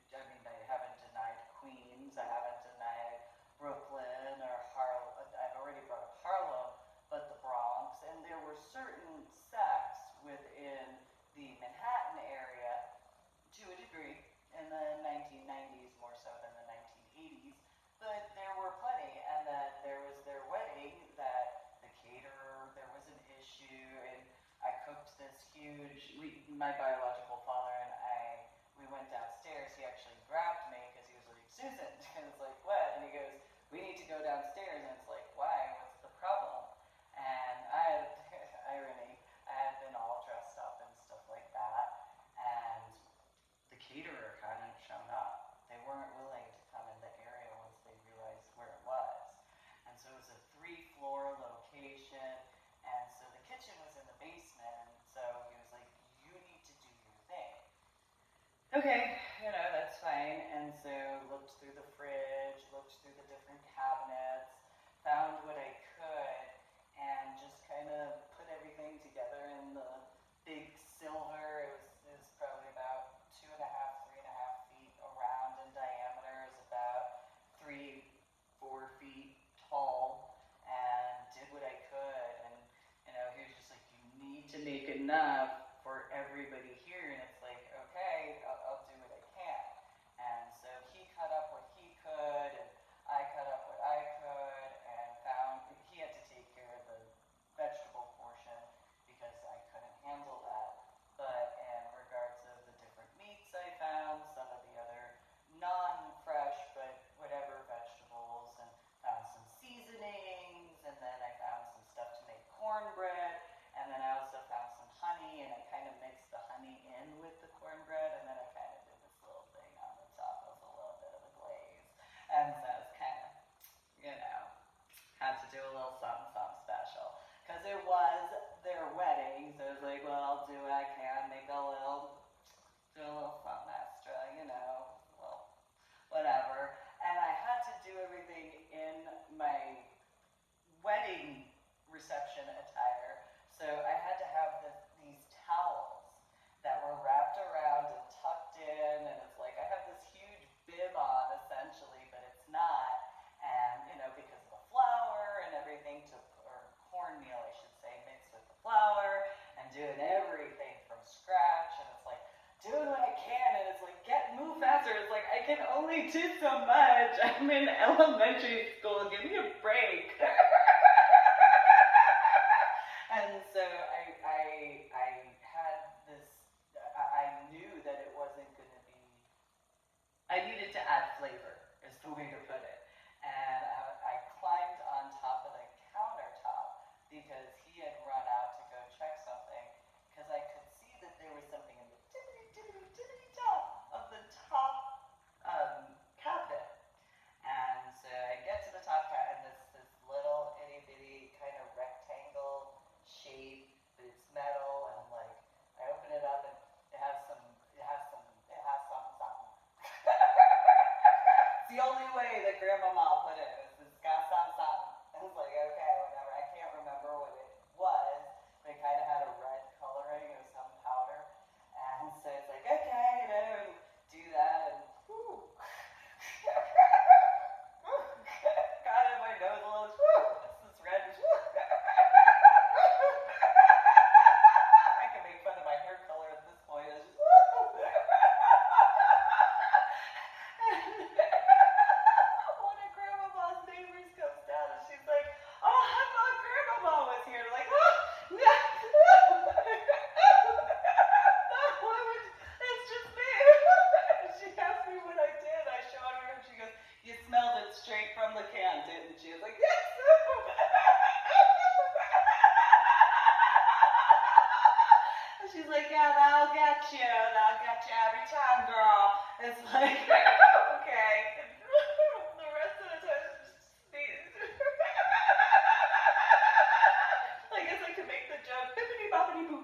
I haven't denied Queens, I haven't denied Brooklyn or Harlem. I've already brought up Harlem, but the Bronx, and there were certain sects within the Manhattan area, to a degree, in the 1990s more so than the 1980s, but there were plenty, and that there was their wedding, that the caterer, there was an issue, and I cooked this huge, my biological father and I, we went downstairs. He actually grabbed me because he was like, Susan, and it's like, what? And he goes, we need to go downstairs, and it's like, why? What's the problem? And I had, irony, I had been all dressed up and stuff like that, and the caterer hadn't shown up. They weren't willing to come in the area once they realized where it was. And so it was a 3-floor location, and so the kitchen was in the basement, and so he was like, you need to do your thing. Okay, that's fine. And so looked through the fridge, looked through the different cabinets, found what I could, and just kind of put everything together in the big silver. It was probably about 2.5, 3.5 feet around in diameter. It was about 3, 4 feet tall, and did what I could. And he was just like, you need to make enough for everybody here. And it's like, okay, I'll do what I can. And so he cut up what he could, and I cut up what I could, and found he had to take care of the vegetable portion because I couldn't handle that. But in regards of the different meats I found, some of the other non-fresh but whatever vegetables, and found some seasonings, and then I found some stuff to make cornbread, and then I also found some honey, and I kind of mixed the honey in with the cornbread, and then I kind of did this little thing on the top of a little bit of a glaze. And so it's kind of, had to do a little something, something special. Because it was their wedding, so it was like, well, I'll do what I can, do a little something extra, well, whatever. And I had to do everything in my wedding reception attire, so I had to have these towels that were wrapped around and tucked in, and it's like I have this huge bib on essentially, but it's not, and because of the flour and everything, or cornmeal I should say, mixed with the flour, and doing everything from scratch, and it's like doing what I can, and it's like, move faster. It's like, I can only do so much. I'm in elementary school, give me a break. And so I had this, I knew that it wasn't going to be, I needed to add flavor, is the way to put it. And I climbed on top of the countertop because he had run out to go check something, because I could see that there grandmama put it. It's got something. I was like, okay, whatever. I can't remember what it was, but it kind of had a red coloring. It was some powder. And so it's like, okay, and do that, and whew. Got in my nose a little, whew, this red, whew. I can make fun of my hair color at this point. It's just, whew. One of Grandmama's neighbors comes down and she's like, oh, I thought Grandmama was here. I'm like, oh, no, it's just me. She asked me what I did. I showed her and she goes, you smelled it straight from the can, didn't you? I was like, yes. And she's like, yeah, that'll get you. That'll get you every time, girl. It's like, okay. The rest of the time, it's just sneeze. I guess I could make the joke, bippity boppity boo.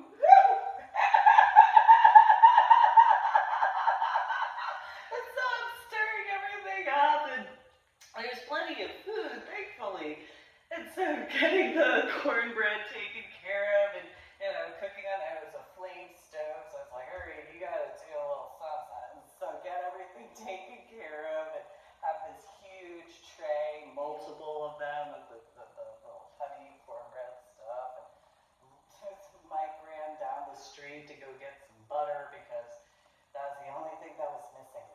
And so I'm stirring everything up, and there's plenty of food, thankfully. And so getting the cornbread taken care of, and cooking on it. It was a flame stove, so it's like, all right, you gotta do a little something. So get everything taken care of, and have this huge tray, multiple of them, with the little heavy cornbread stuff. And Mike ran down the street to go get some butter because that was the only thing that was missing.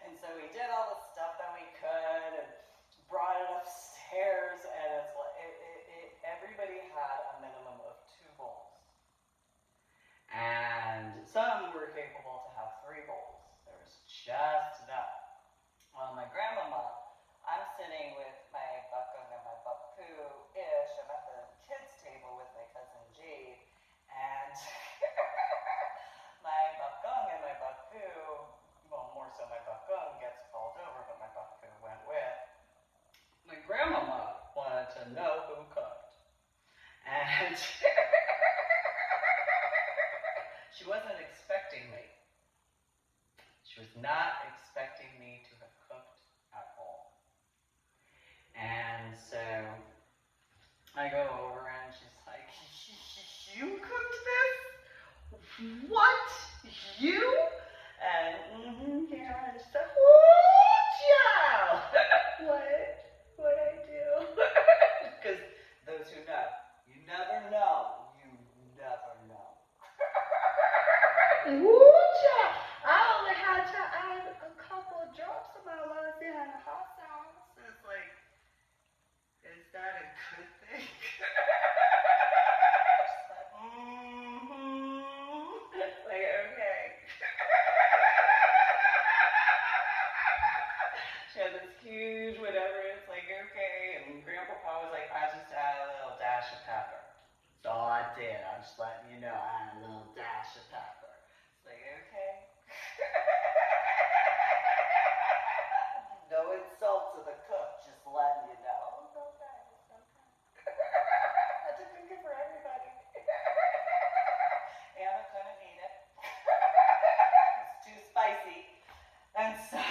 And so we did all the stuff that we could and brought it upstairs, and it's like everybody had a minimum of 2 bowls. And some were capable to have 3 bowls. There was just enough. Well, my grandmama, I'm sitting with my buckung and my buckpoo-ish. I'm at the kids' table with my cousin Jade, and my buckung and my buckpoo, well, more so my buckung gets called over, but my buckpoo went with. My grandmama wanted to know who cooked. And she wasn't expecting me. She was not expecting me to have cooked at all. And so I go over and she's like, you cooked this? What? You? And yeah, and she's like, oh, child. What I do? Because those who know, you never know. You never know. Ooh, child. I only had to add a couple of drops of my love in hot sauce. It's like, is that a good thing? Like, okay. She had this huge whatever, it's like, okay, and Grandpapa was like, I just add a little dash of pepper. That's all I did. I'm just letting you know, I add a little dash of pepper. It's like, okay. No insult to the cook, just letting you know. It's okay, it's okay. I had to cook it for everybody. Anna couldn't eat it. It's too spicy. And so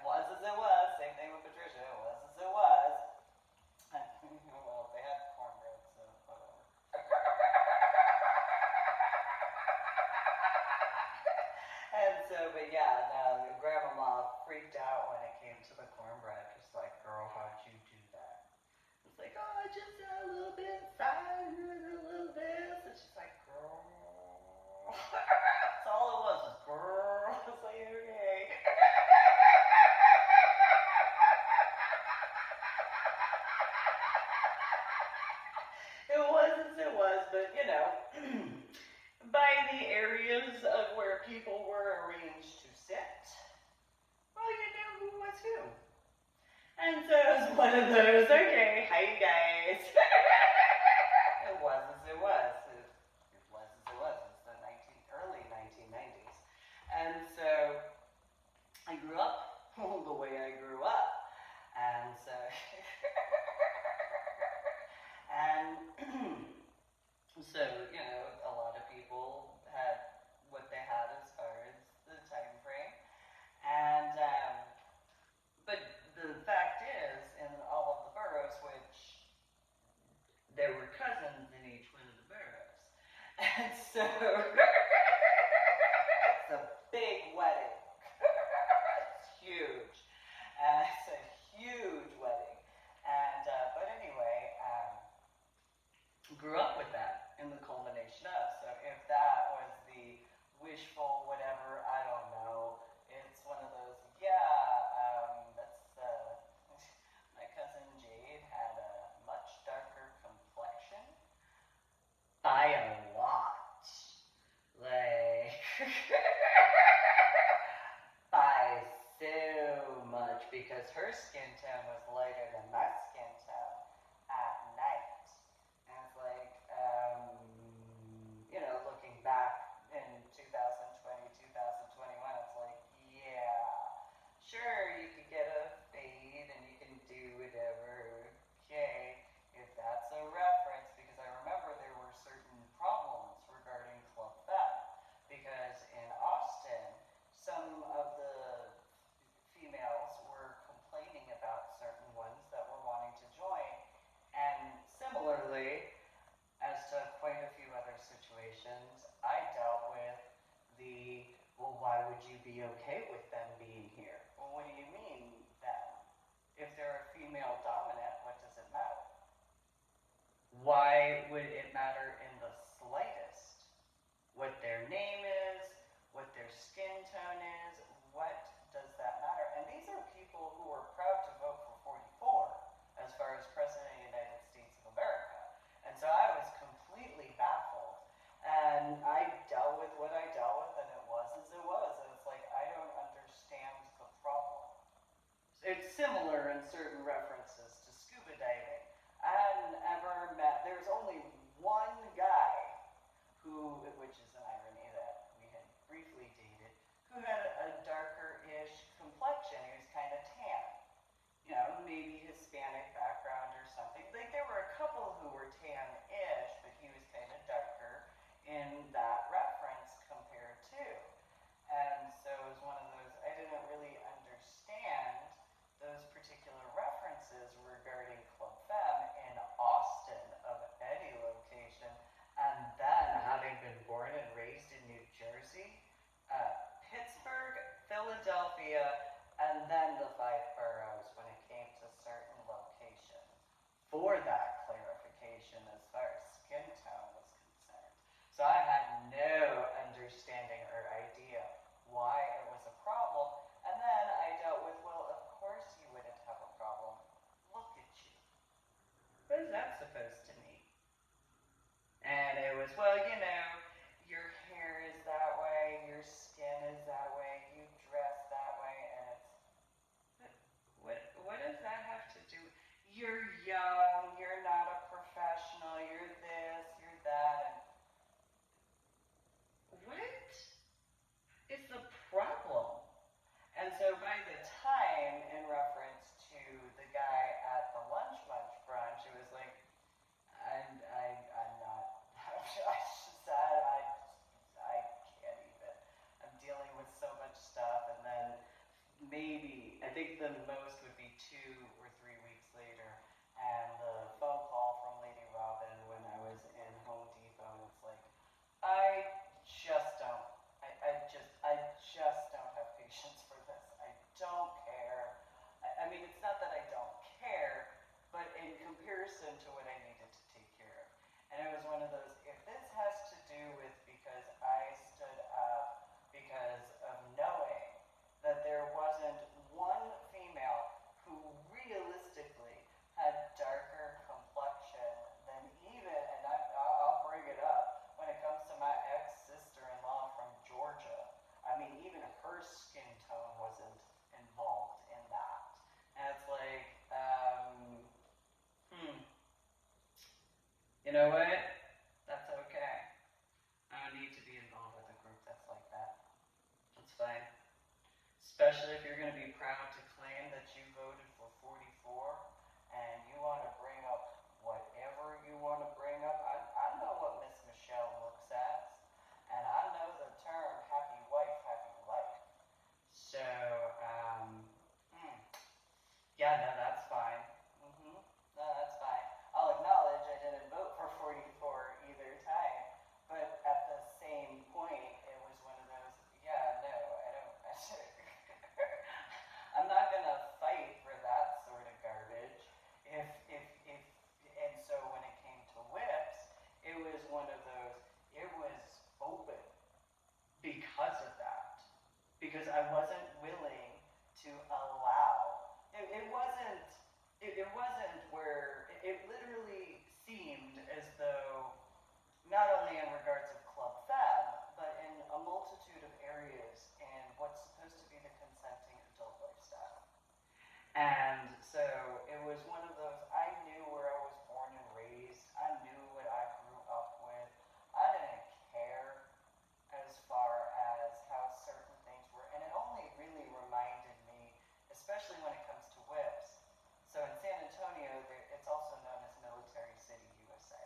was as it was, same thing with Patricia, was as it was. Well, they had cornbread, so whatever. And so, but yeah, no, Grandmama freaked out when it came to the cornbread. She's like, girl, how'd you do that? It's like, oh, I just add a little bit inside, a little bit. And she's like, girl. That's all it was girl. It's like, okay. It was as it was, but by the areas of where people were arranged to sit, well, you knew who was who. And so it was one of those, okay, hi guys. It was as it was. It was as it was. It's the early 1990s. And so I grew up the way I grew up. And so, and so, a lot of people by so much because her skin tone was lighter than my skin tone at night. And it's like, looking back in 2020, 2021, it's like, yeah, sure, you could get a fade and you can do whatever, okay, if that's a reference, because I remember there were certain problems regarding Club Femme, because in Austin, some of the females were complaining about certain ones that were wanting to join, and similarly, as to quite a few other situations, I dealt with well, why would you be okay with them being here? Well, what do you mean, them? If they're a female dominant, what does it matter? Why would it matter in the slightest? What their name is, what their skin tone is, what does that matter? And these are people who are proud to vote for 44 as far as President of the United States of America. And so I was completely baffled. And I dealt with what I dealt with, and it was as it was. And it's like, I don't understand the problem. It's similar in certain references to scuba diving. I hadn't ever met, there's only one guy who, which is an irony that we had briefly dated, who had a darker-ish complexion. He was kind of tan. Maybe Hispanic background or something. Like, there were a couple who were tan-ish, but he was kind of darker in that reference compared to. And so it was one of those, I didn't really understand those particular references regarding Club Femme in Austin, of any location, and then having been born and raised in New Jersey, Pittsburgh, Philadelphia, and then the 5 boroughs when it came to certain locations. For that clarification as far as skin tone was concerned. So I had no understanding or idea why it was a problem, and then I dealt with, well, of course you wouldn't have a problem. Look at you. What is that supposed to mean? And it was, well, your hair is that way, your skin is that way, you dress that way, and it's, what does that have to do? You're young, you're not a professional, you're this, you're that, and what is the problem? And so by the time, in reference to the guy at the Munch brunch, it was like, I'm not, I can't even. I'm dealing with so much stuff, and then maybe, I think the most would be 2 or 3 weeks later, and the phone call from Lady Robin when I was in Home Depot, and it's like, I just don't have patience for this. I don't care. I mean, it's not that I don't care, but in comparison to what I needed to take care of. And it was one of those, if this has to do with because I stood up because of knowing that there wasn't one female who realistically had darker complexion than even, and I'll bring it up, when it comes to my ex-sister-in-law from Georgia. I mean, even her skin tone wasn't involved in that. And it's like, you know what? That's okay. I don't need to be involved with a group that's like that. That's fine. Especially if you're going to be proud to claim that you voted for 44 and you want to bring up whatever you want to bring up. I know what Miss Michelle looks at, and I know the term happy wife, happy life. So, yeah, no, that's fine. No, that's fine. I'll acknowledge I didn't vote for 44 either time, but at the same point, it was one of those, yeah, no, I don't, I'm not gonna fight for that sort of garbage. And so when it came to whips, it was one of those, it was open because of that. Because I wasn't willing to allow, it wasn't where, it literally seemed as though, not only in regards of Club Femme, but in a multitude And so it was one of those, I knew where I was born and raised. I knew what I grew up with. I didn't care as far as how certain things were. And it only really reminded me, especially when it comes to whips. So in San Antonio, it's also known as Military City, USA,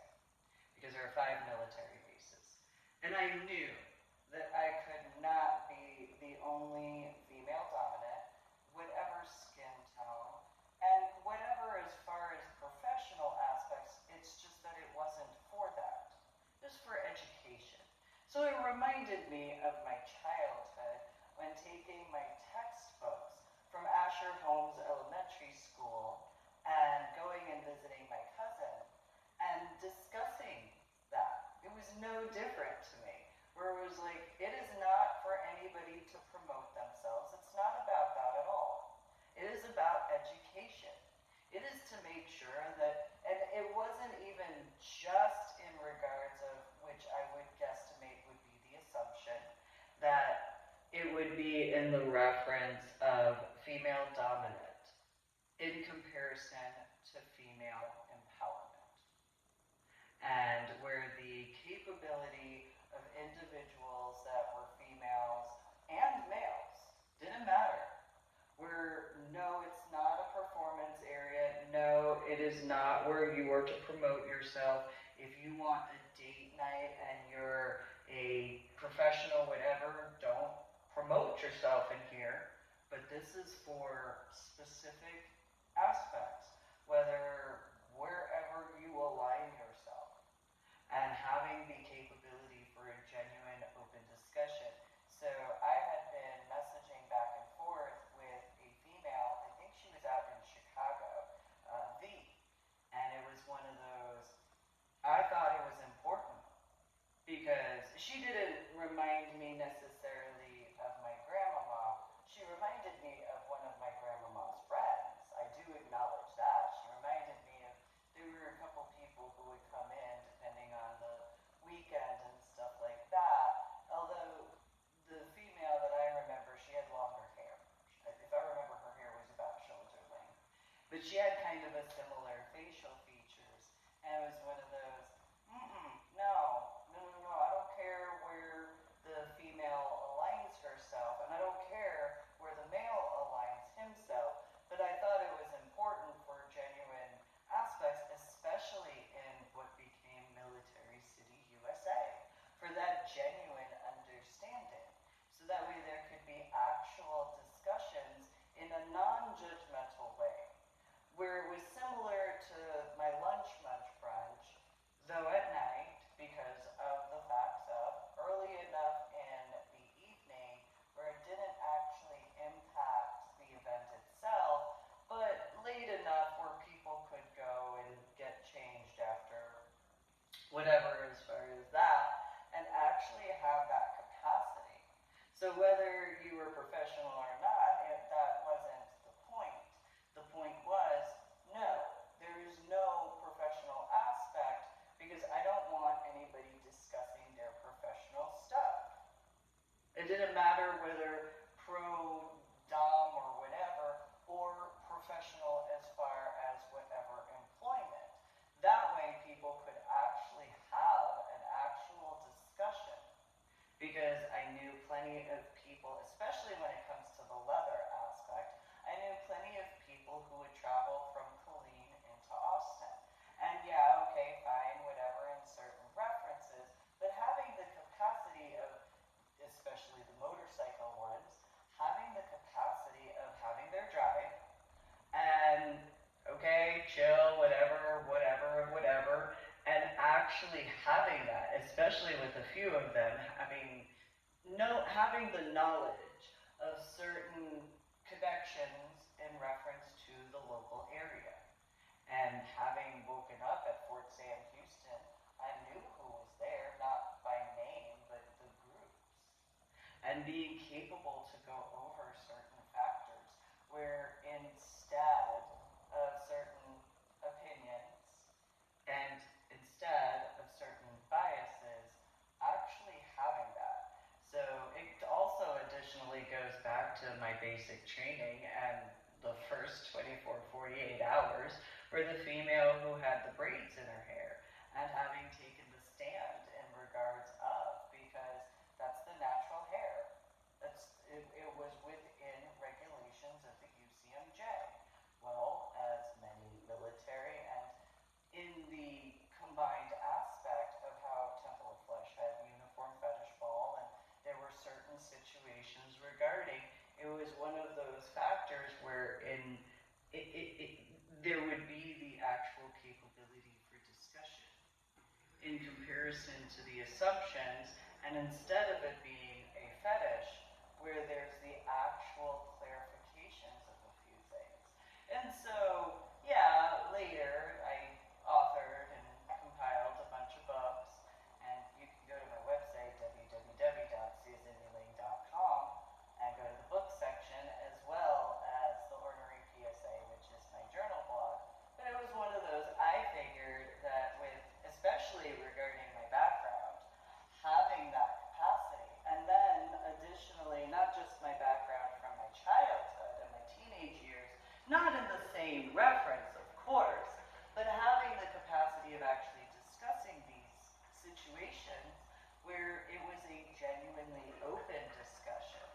because there are 5 military bases. And I knew that I could not be the only female dominant, whatever skin tone, and whatever as far as professional aspects, it's just that it wasn't for that. It was for education. So it reminded me of my childhood when taking my textbooks from Asher Holmes Elementary School and going and visiting my cousin and discussing that. It was no different to me, where it was like, it is not for anybody to promote themselves. It's not about that at all. It is about education. It is to make sure that, and it wasn't even just in regards of, which I would guesstimate would be the assumption, that it would be in the reference of female dominant in comparison to female empowerment. And where the capability of individuals that were females and males didn't matter. Where no, it's not a performance area. No, it is not where you are to promote yourself. If you want a date night and you're a professional, whatever, don't promote yourself in here. But this is for specific aspects, whether wherever you align yourself, and having the capability for a genuine open discussion. So I had been messaging back and forth with a female, I think she was out in Chicago, and it was one of those, I thought it was important because she didn't remind me necessarily of my grandmama. She reminded me of one of my grandmama's friends. I do acknowledge that. She reminded me of, there were a couple people who would come in depending on the weekend and stuff like that. Although the female that I remember, she had longer hair. If I remember, her hair was about shoulder length. But she had kind of a similar facial features. And it was one of those, no, I don't care where the female aligns herself, and I don't care where the male aligns himself, but I thought it was important for genuine aspects, especially in what became Military City, USA, for that genuine understanding. So that way there could be actual discussions in a non-judgmental way, where it was similar to my lunch munch brunch, though at night, because of the facts of early enough in the evening where it didn't actually impact the event itself, but late enough where people could go and get changed after whatever as far as that, and actually have that capacity. So whether you were professional or not, that wasn't the point. The point was, no, there is no professional aspect because I don't want anybody discussing their professional stuff. It didn't matter whether pro, dom, or whatever, or professional as far as whatever employment. That way people could actually have an actual discussion, because I knew plenty of people, especially when it comes to the leather aspect, I knew plenty of people who would travel from Killeen into Austin. And yeah, okay, fine, whatever, in certain references, but having the capacity of, especially the motorcycle ones, having the capacity of having their drive, and okay, chill, whatever, and actually having that, especially with a few of them, having the knowledge of certain connections in reference to the local area. And having woken up at Fort Sam Houston, I knew who was there, not by name, but the groups. And being capable to go over certain factors, where instead of certain opinions and instead of certain biases, actually having that. So it also additionally goes back to my basic training and the first 24, 48 hours for the female who had the braids in her hair, and having taken the stand in regards of, because that's the natural hair. It was within regulations of the UCMJ. Well, as many military and in the combined aspect of how Temple of Flesh had uniform fetish ball, and there were certain situations regarding, it was one of those factors where there would be the actual capability for discussion in comparison to the assumptions, and instead of it being a fetish, where there's the actual clarifications of a few things. And so, yeah, later I authored and compiled a bunch of books, and you can go to my website, www.susanyeling.com, and go to the book section, as well as the Ornery PSA, which is my journal blog. But it was one of those, I figured that with, especially regarding my background, having that capacity, and then additionally, not just my background from my childhood and my teenage years, not in the same reference, of course, but having the capacity of actually discussing these situations where it was a genuinely open discussion,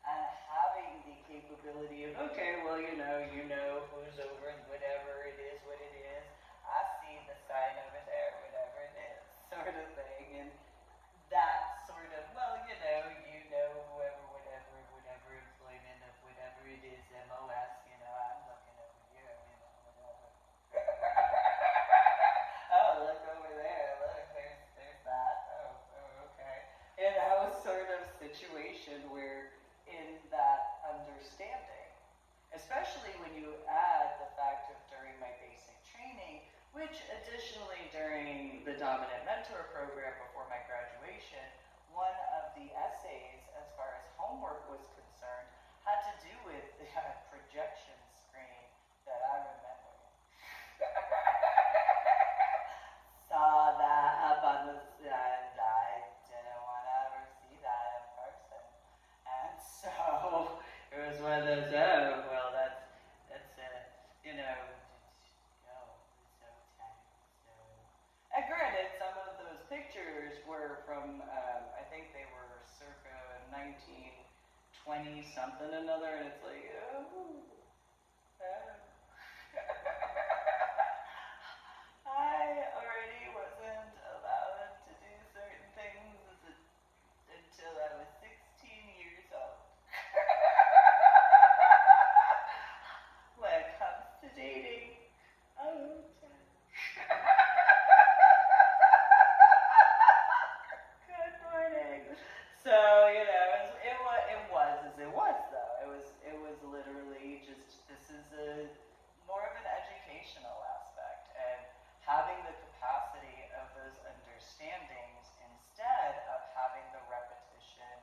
and having the capability of, okay, well, you know who's over and whatever it is, what it is, I see the sign over there, whatever it is, sort of thing, and that sort of, well, whoever, whatever employment of whatever it is, MOS, I'm looking over here, whatever. Oh, look over there, look, there's that, okay. Sort of situation where in that understanding, especially when you add the fact of during my basic training, which additionally during the Dominant Mentor program before my graduation, one of the essays as far as homework was concerned had to do with the projection screen that I remember. Saw that up on the side. I didn't want to ever see that in person. And so it was one of those, oh, well, that's and granted, some of those pictures were from, I think they were circa 1920 something another, and it's like, oh. I already wasn't allowed to do certain things until I was 16 years old. When it comes to dating, Good morning. So, it was as it was, though. It was literally just, this is more of an educational aspect, and having the capacity of those understandings instead of having the repetition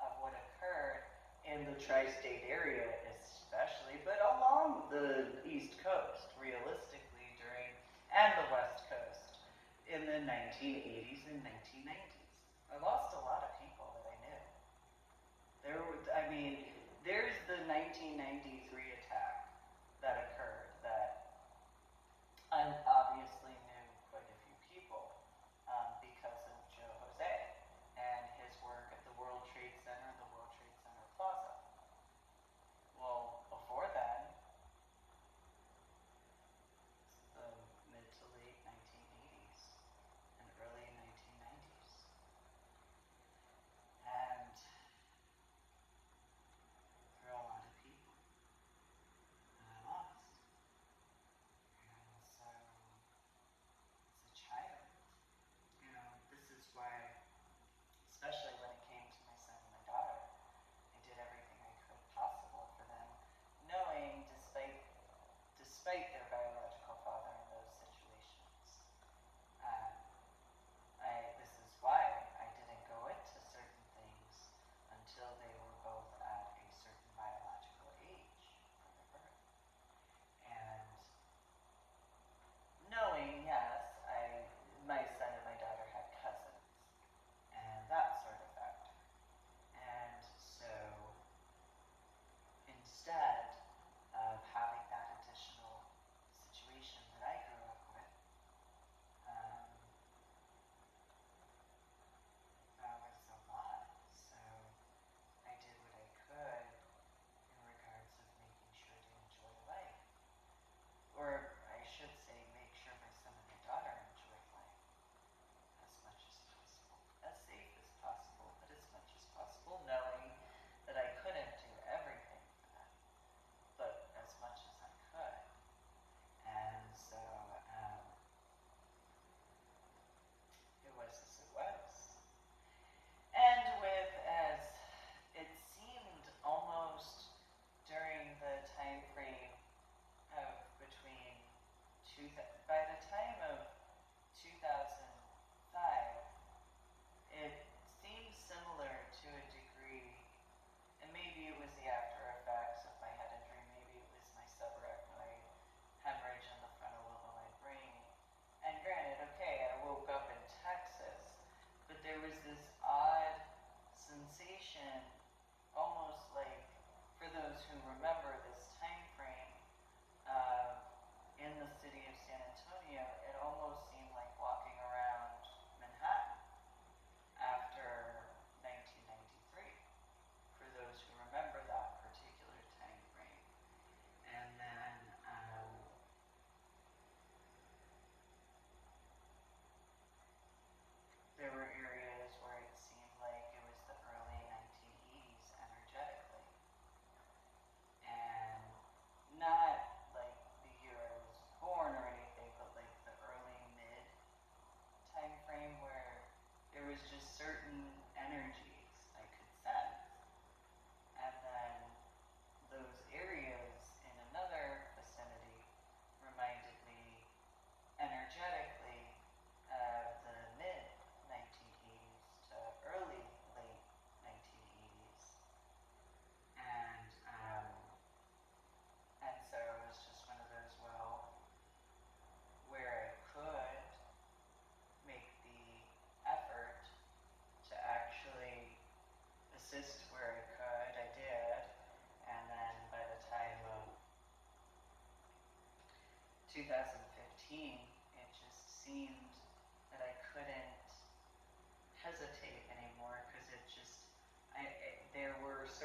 of what occurred in the tri-state area especially, but along the East Coast, realistically, and the West Coast, in the 1980s and 1990s. I lost a lot of people that I knew. There's the 1993 attack that occurred that I obviously knew quite a few people because of Joe Jose and his work at the World Trade Center and the World Trade Center Plaza. Well, before then, the mid to late 1980s and early 1990s.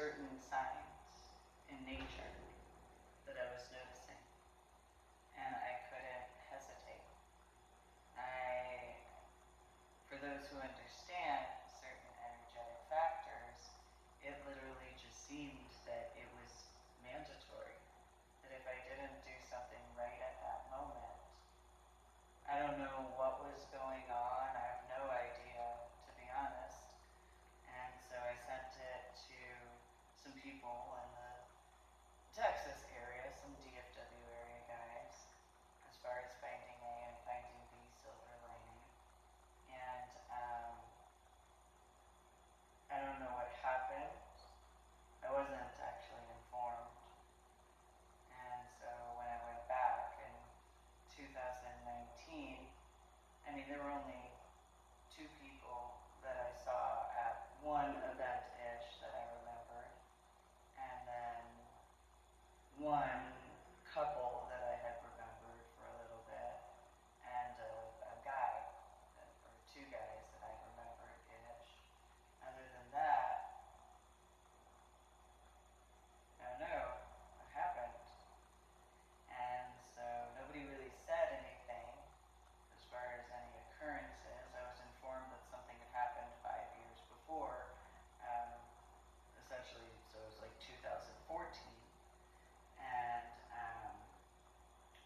certain signs in nature that I was noticing, and I couldn't hesitate. For those who understand certain energetic factors, it literally just seemed that it was mandatory. That if I didn't do something right at that moment, I don't know what was going on. I have no idea, to be honest. And so I sent it to some people in the Texas area, some DFW area guys, as far as finding A and finding B silver lining. And I don't know what happened. I wasn't actually informed. And so when I went back in 2019, I mean, there were only 2 people that I saw at one event-ish that I remembered, and then one couple that I had remembered for a little bit, and a guy, or 2 guys that I remembered-ish. Other than that, I don't know what happened. And so nobody really said anything as far as any occurrences. I was informed that something had happened 5 years before, essentially, so it was like 2014. And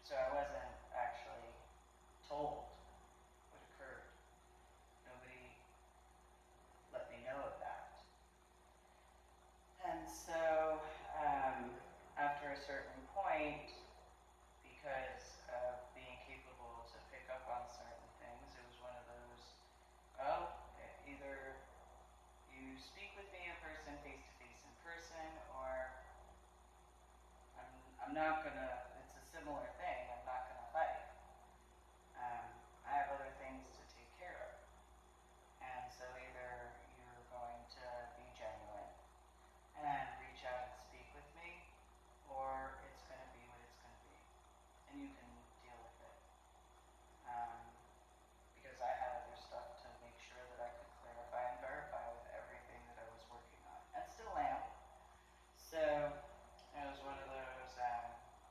so I wasn't actually told what occurred. Nobody let me know of that. And so after a certain point, because of being capable to pick up on certain things, it was one of those, well, either you speak with me in person, face to face in person, or I'm not gonna, it's a similar thing, I'm not gonna fight. I have other things to take care of. And so either you're going to be genuine and reach out and speak with me, or it's going to be what it's going to be. And you can deal with it. Because I had other stuff to make sure that I could clarify and verify with everything that I was working on. And still am. So it was one of those,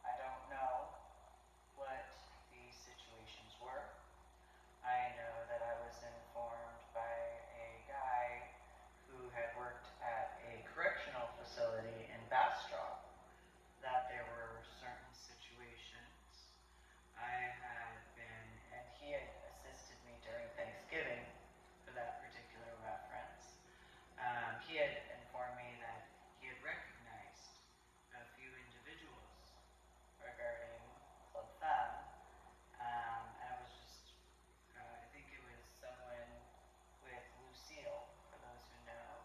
I don't know what these situations were. I know that I was informed by a guy who had worked at a correctional facility in Bastrop that there were certain situations. I had been, and he had assisted me during Thanksgiving for that particular reference. He had informed me that he had recognized a few individuals regarding Club Femme. And it was just, I think it was someone with Lucille, for those who know.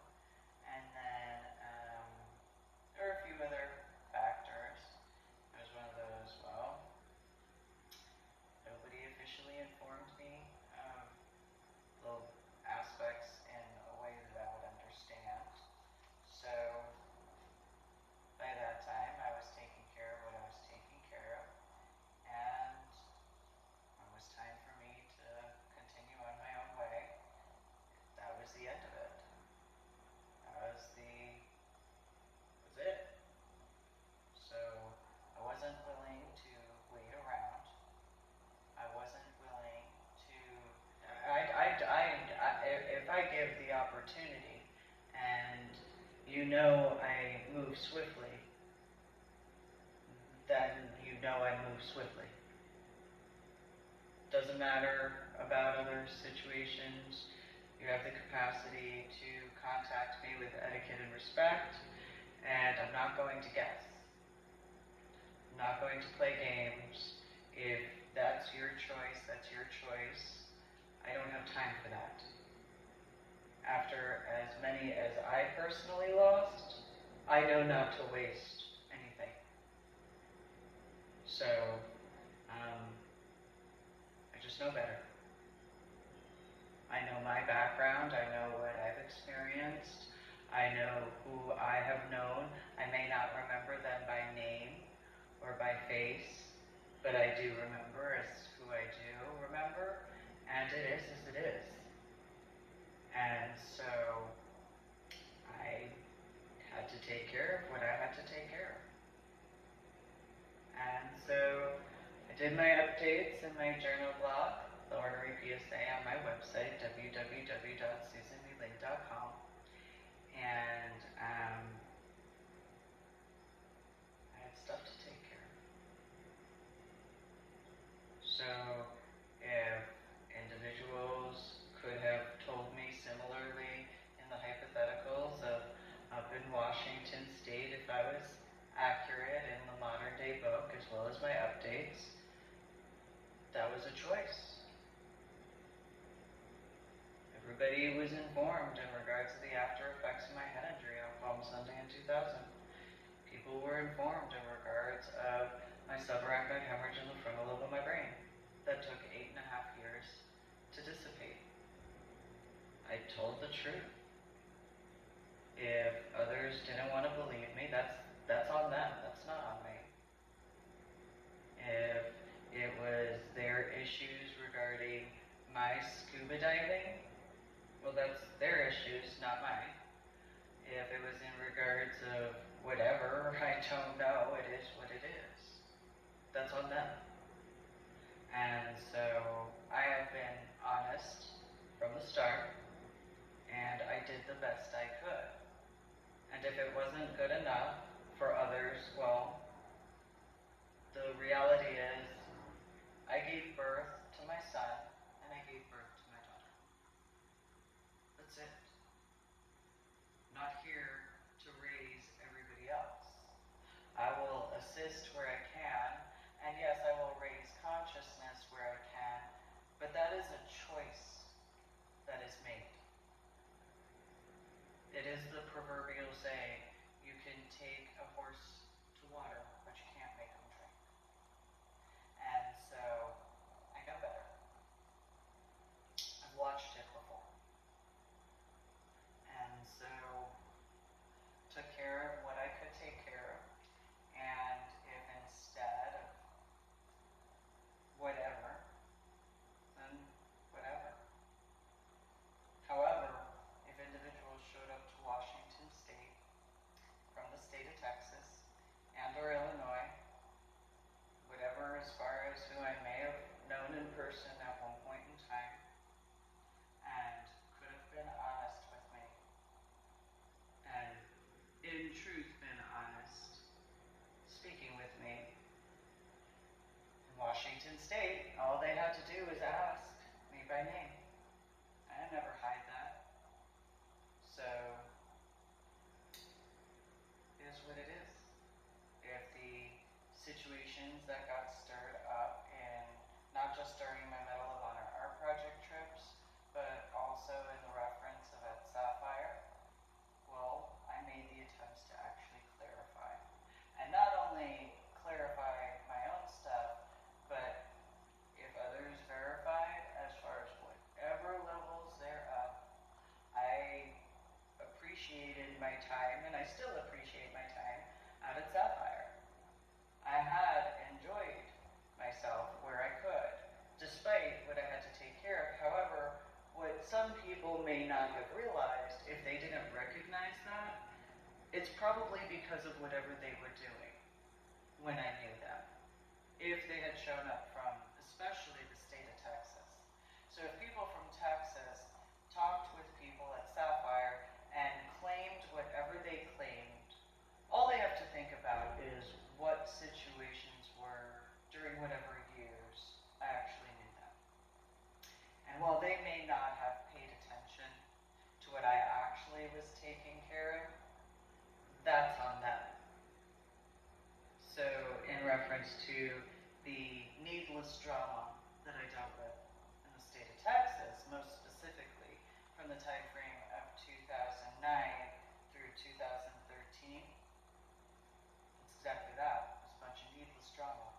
And then there were a few other factors. It was one of those, well, nobody officially informed me of little aspects in a way that I would understand. So by that time, I was taking care of what I was taking care of, and it was time for me to continue on my own way. That was the end of it. That was it. So I wasn't willing to wait around. I wasn't willing to, if I give the opportunity, and you know I move swiftly, then you know I move swiftly. Doesn't matter about other situations. You have the capacity to contact me with etiquette and respect, and I'm not going to guess. I'm not going to play games. If that's your choice, that's your choice. I don't have time for that. After as many as I personally lost, I know not to waste anything. So, I just know better. I know my background, I know what I've experienced, I know who I have known. I may not remember them by name or by face, but I do remember as who I do remember, and it is as it is. And so I had to take care of what I had to take care of. And so I did my updates in my journal blog, the Ornery PSA, on my website, www.susanmelaine.com. And I had stuff to take care of. So if individuals could have told me similarly in the hypotheticals of up in Washington State, if I was accurate in the modern day book as well as my updates, that was a choice. Everybody was informed in regards to the after effects of my head injury on Palm Sunday in 2000. People were informed in regards of my subarachnoid hemorrhage in the frontal lobe of my brain that took 8.5 years to dissipate. I told the truth. If others didn't want to believe me, that's on them. That's not on me. If it was their issues regarding my scuba diving, well, that's their issues, not mine. If it was in regards of whatever, I don't know, it is what it is. That's on them. And so I have been honest from the start, and I did the best I could. And if it wasn't good enough for others, well, the reality is I gave birth to my son, and I gave birth to my daughter. That's it. I'm not here to raise everybody else. I will assist where I can, and yes, I will raise consciousness where I can, but that is a choice that is made. It is the proverbial saying, you can take a horse to water, but you can't make him drink. And so, I know better. I've watched it before. And so, took care of what I could take care of. And if instead of whatever, then whatever. However, if individuals showed up to Washington State from the state of Texas and or Illinois, whatever as far as who I may have known in person at one point in time, and could have been honest with me, and in truth been honest, speaking with me, in Washington State, all they had to do was ask me by name. I never hide that. So, it is what it is. If the situations that got stirred up in, not just during my Medal of Honor art project trips, but also in the reference of at Sapphire, well, I made the attempts to actually clarify. And not only clarify my own stuff, but if others verified as far as whatever levels thereof, I appreciated my time, and I still appreciate my time out at Sapphire. I had enjoyed myself where I could, despite what I had to take care of. However, what some people may not have realized, if they didn't recognize that, it's probably because of whatever they were doing when I knew them. If they had shown up from, especially the state of Texas. So if people from Texas talked with people at Sapphire and claimed whatever they claimed, all they have to think about is what situations were during whatever years I actually knew them. And while they may not have paid attention to what I actually was taking care of, that's on them. So in reference to the needless drama that I dealt with in the state of Texas, most specifically from the time frame of 2009 through 2013, it's exactly that. It was a bunch of needless drama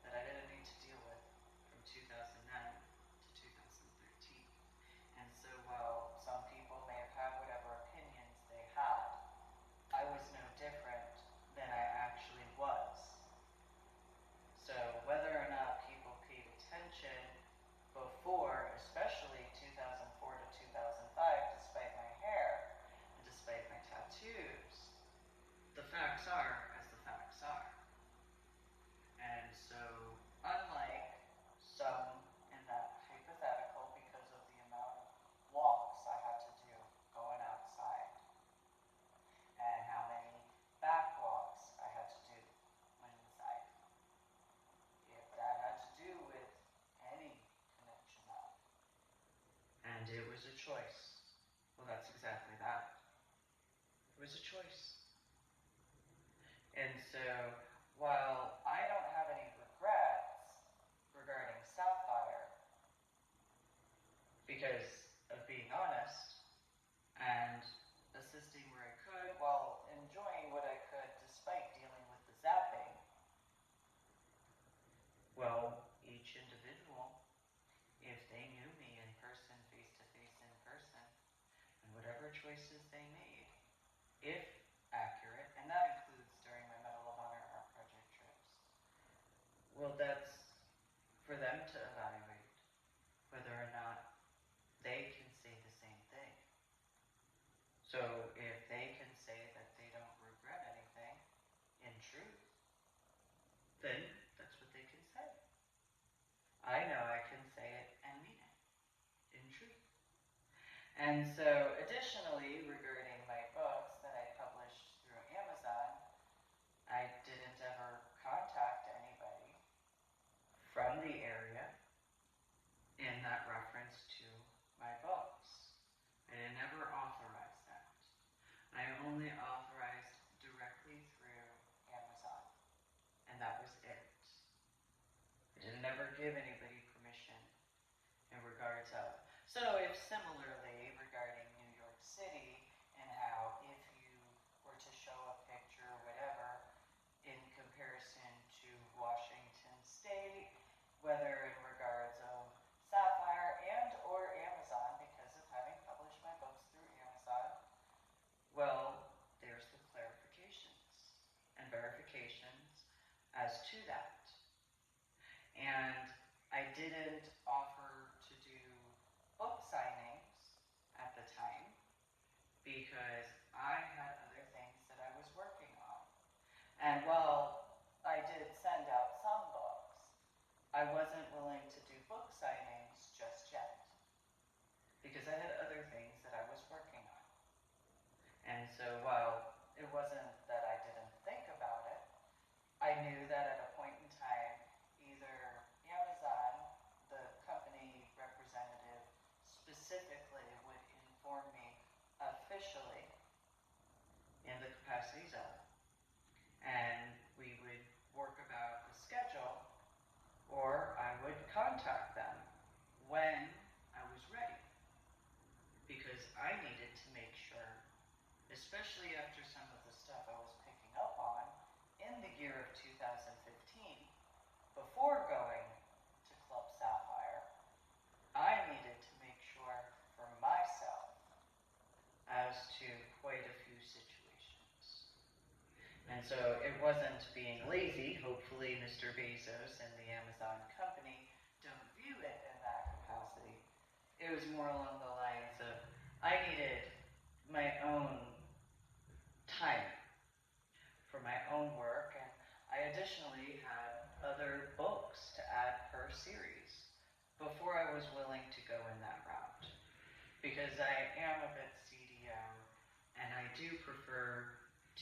that I didn't need to deal with from 2009 to 2013. And so while some people may have had whatever opinions they had, I was no different than I actually was. So whether or not people paid attention before, especially 2004 to 2005, despite my hair and despite my tattoos, choices they made, if accurate, and that includes during my Medal of Honor Art Project trips. Well, that's for them to evaluate whether or not they can say the same thing. So if they can say that they don't regret anything in truth, then that's what they can say. I know I can say it and mean it in truth. And so additionally, regarding my books that I published through Amazon, I didn't ever contact anybody from the area in that reference to my books. I never authorized that. I only authorized directly through Amazon, and that was it. I didn't ever give anybody permission in regards of. So if similarly regarding New York City and how if you were to show a picture or whatever in comparison to Washington State, whether in regards of Sapphire and or Amazon, because of having published my books through Amazon, well, there's the clarifications and verifications as to that. And I didn't offer to do book signings at the time because I had other things that I was working on. And while I did send out some books, I wasn't willing to do book signings just yet because I had other things that I was working on. And so while it wasn't that I didn't think about it, I knew that at a point in time, either Amazon, the company representative specifically, would inform me officially in the capacity zone, and we would work about the schedule, or I would contact them when I was ready, because I needed to make sure, especially after some of the stuff I was picking up on in the year of 2015, before going to Club Sapphire, I needed to make sure for myself as to quite a few situations. And so it wasn't being lazy. Hopefully Mr. Bezos and the Amazon company don't view it in that capacity. It was more along the lines of I needed my own time for my own work, and I additionally had other books to add per series before I was willing to go in that route. Because I am a bit CDO, and I do prefer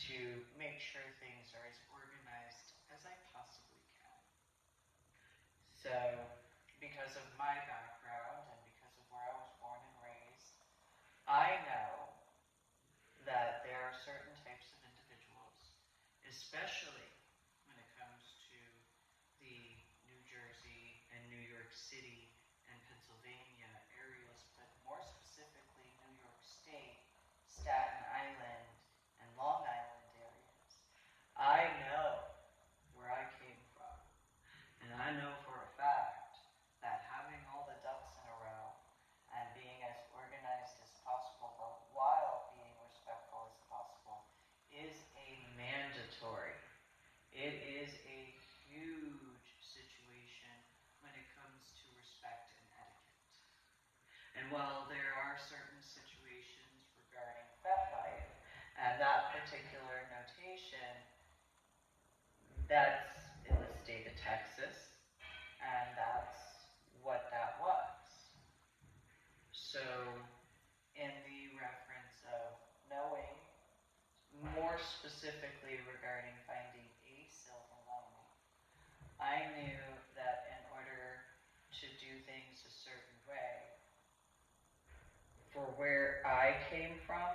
to make sure things are as organized as I possibly can. So, because of my background and because of where I was born and raised, I know that there are certain types of individuals, especially when it comes to the New Jersey and New York City and Pennsylvania areas, but more specifically New York State, Staten Island, and Long Island areas. I know where I came from, and I know for a fact that having all the ducks in a row and being as organized as possible, but while being respectful as possible, is a mandatory. It is a huge situation when it comes to respect and etiquette. And while there are certain situations regarding FetLife and that particular notation, that's in the state of Texas, and that's what that was. So, in the reference of knowing more specifically regarding finding a silver lining, I knew that in order to do things a certain way, for where I came from,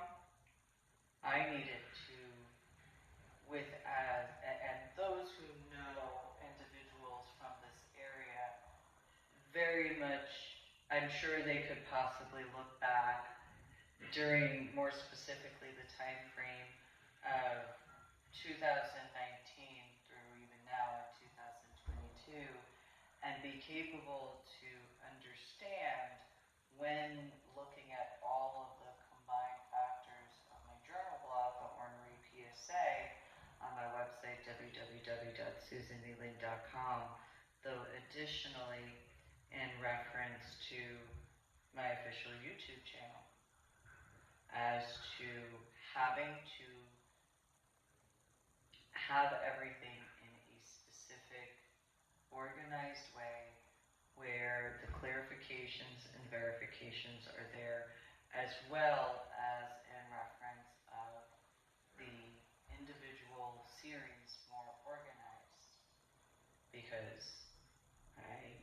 I needed to, and those who know individuals from this area, very much, I'm sure they could possibly look back during, more specifically, the time frame of 2019 through even now in 2022, and be capable to understand when looking at all of the combined factors LGBTQP.com, though additionally in reference to my official YouTube channel, as to having to have everything in a specific, organized way where the clarifications and verifications are there, as well as in reference of the individual series more organized, because I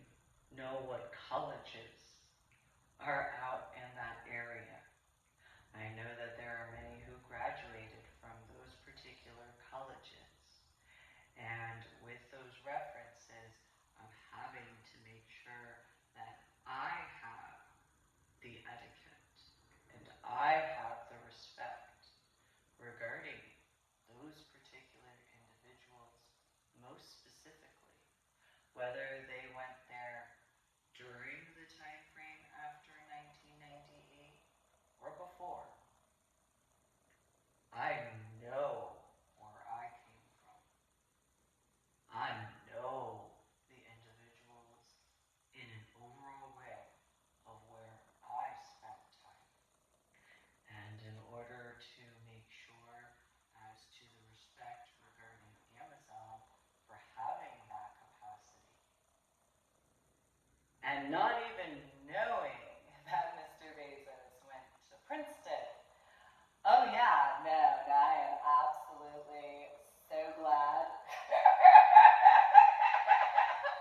know what colleges are out in that area. I know that there are many who graduated from those particular colleges, and with those references, I'm having to make sure that I have the etiquette and I have the respect regarding those particular individuals, most specifically, whether they went there during the time frame after 1998 or before. I know where I came from. I know the individuals in an overall way of where I spent time. And in order to make sure as to the respect regarding Amazon for having that capacity, and not even knowing that Mr. Bezos went to Princeton. Oh yeah, no, I am absolutely so glad.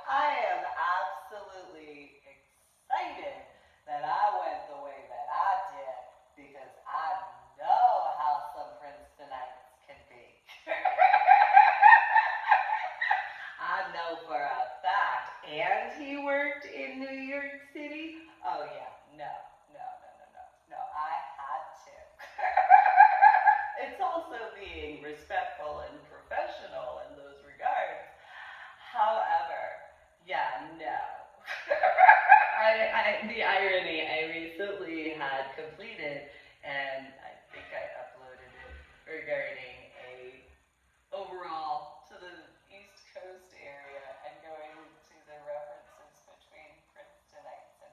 I am absolutely excited that I went the way that I did, because I know how some Princetonites can be. I know for a fact. And he worked in New York City? Oh yeah, no, I had to. It's also being respectful and professional in those regards. However, yeah, no. The irony, I recently had completed, and I think I uploaded it, regarding a overall to the East Coast area and going to the references between Princetonites and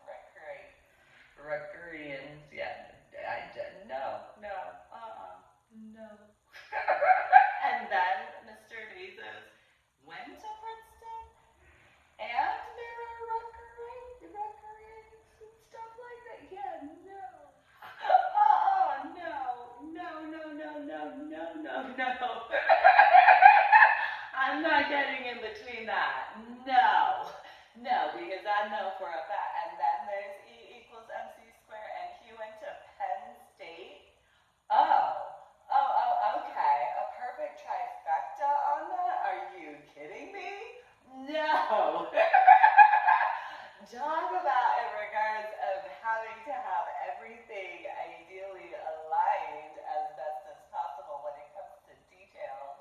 Rutgerians. Yeah, no. And then Mr. Bezos went to Princeton, and there are Rutgerians and stuff like that. Yeah, no. No. I'm not getting in between that. No, because I know for a fact. And then there's E equals MC squared, and he went to Penn State. Okay. A perfect trifecta on that? Are you kidding me? No. Talk about in regards of having to have everything ideally aligned as best as possible when it comes to details.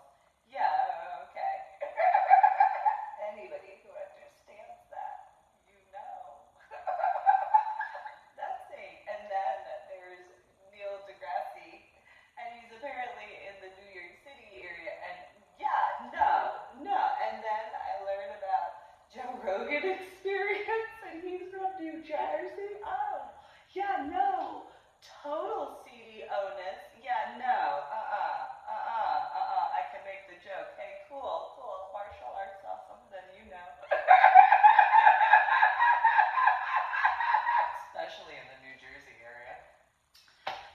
Yeah, okay. Anybody who understands that, you know. That's it. And then there's Neil deGrasse, and he's apparently in the New York City area, and yeah, no. And then I learned about Joe Rogan experience, and he's from New Jersey. Oh, yeah, no. Total CDO-ness. Yeah, no. I can make the joke. Hey, cool. Martial arts awesome, then you know. Especially in the New Jersey area.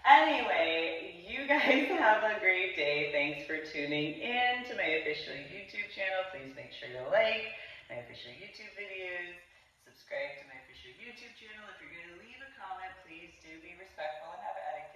Anyway, you guys have a great day. Thanks for tuning in to my official YouTube channel. Please make sure to like my official YouTube videos. Subscribe to my official YouTube channel. If you're going to leave a comment, please do be respectful and have etiquette.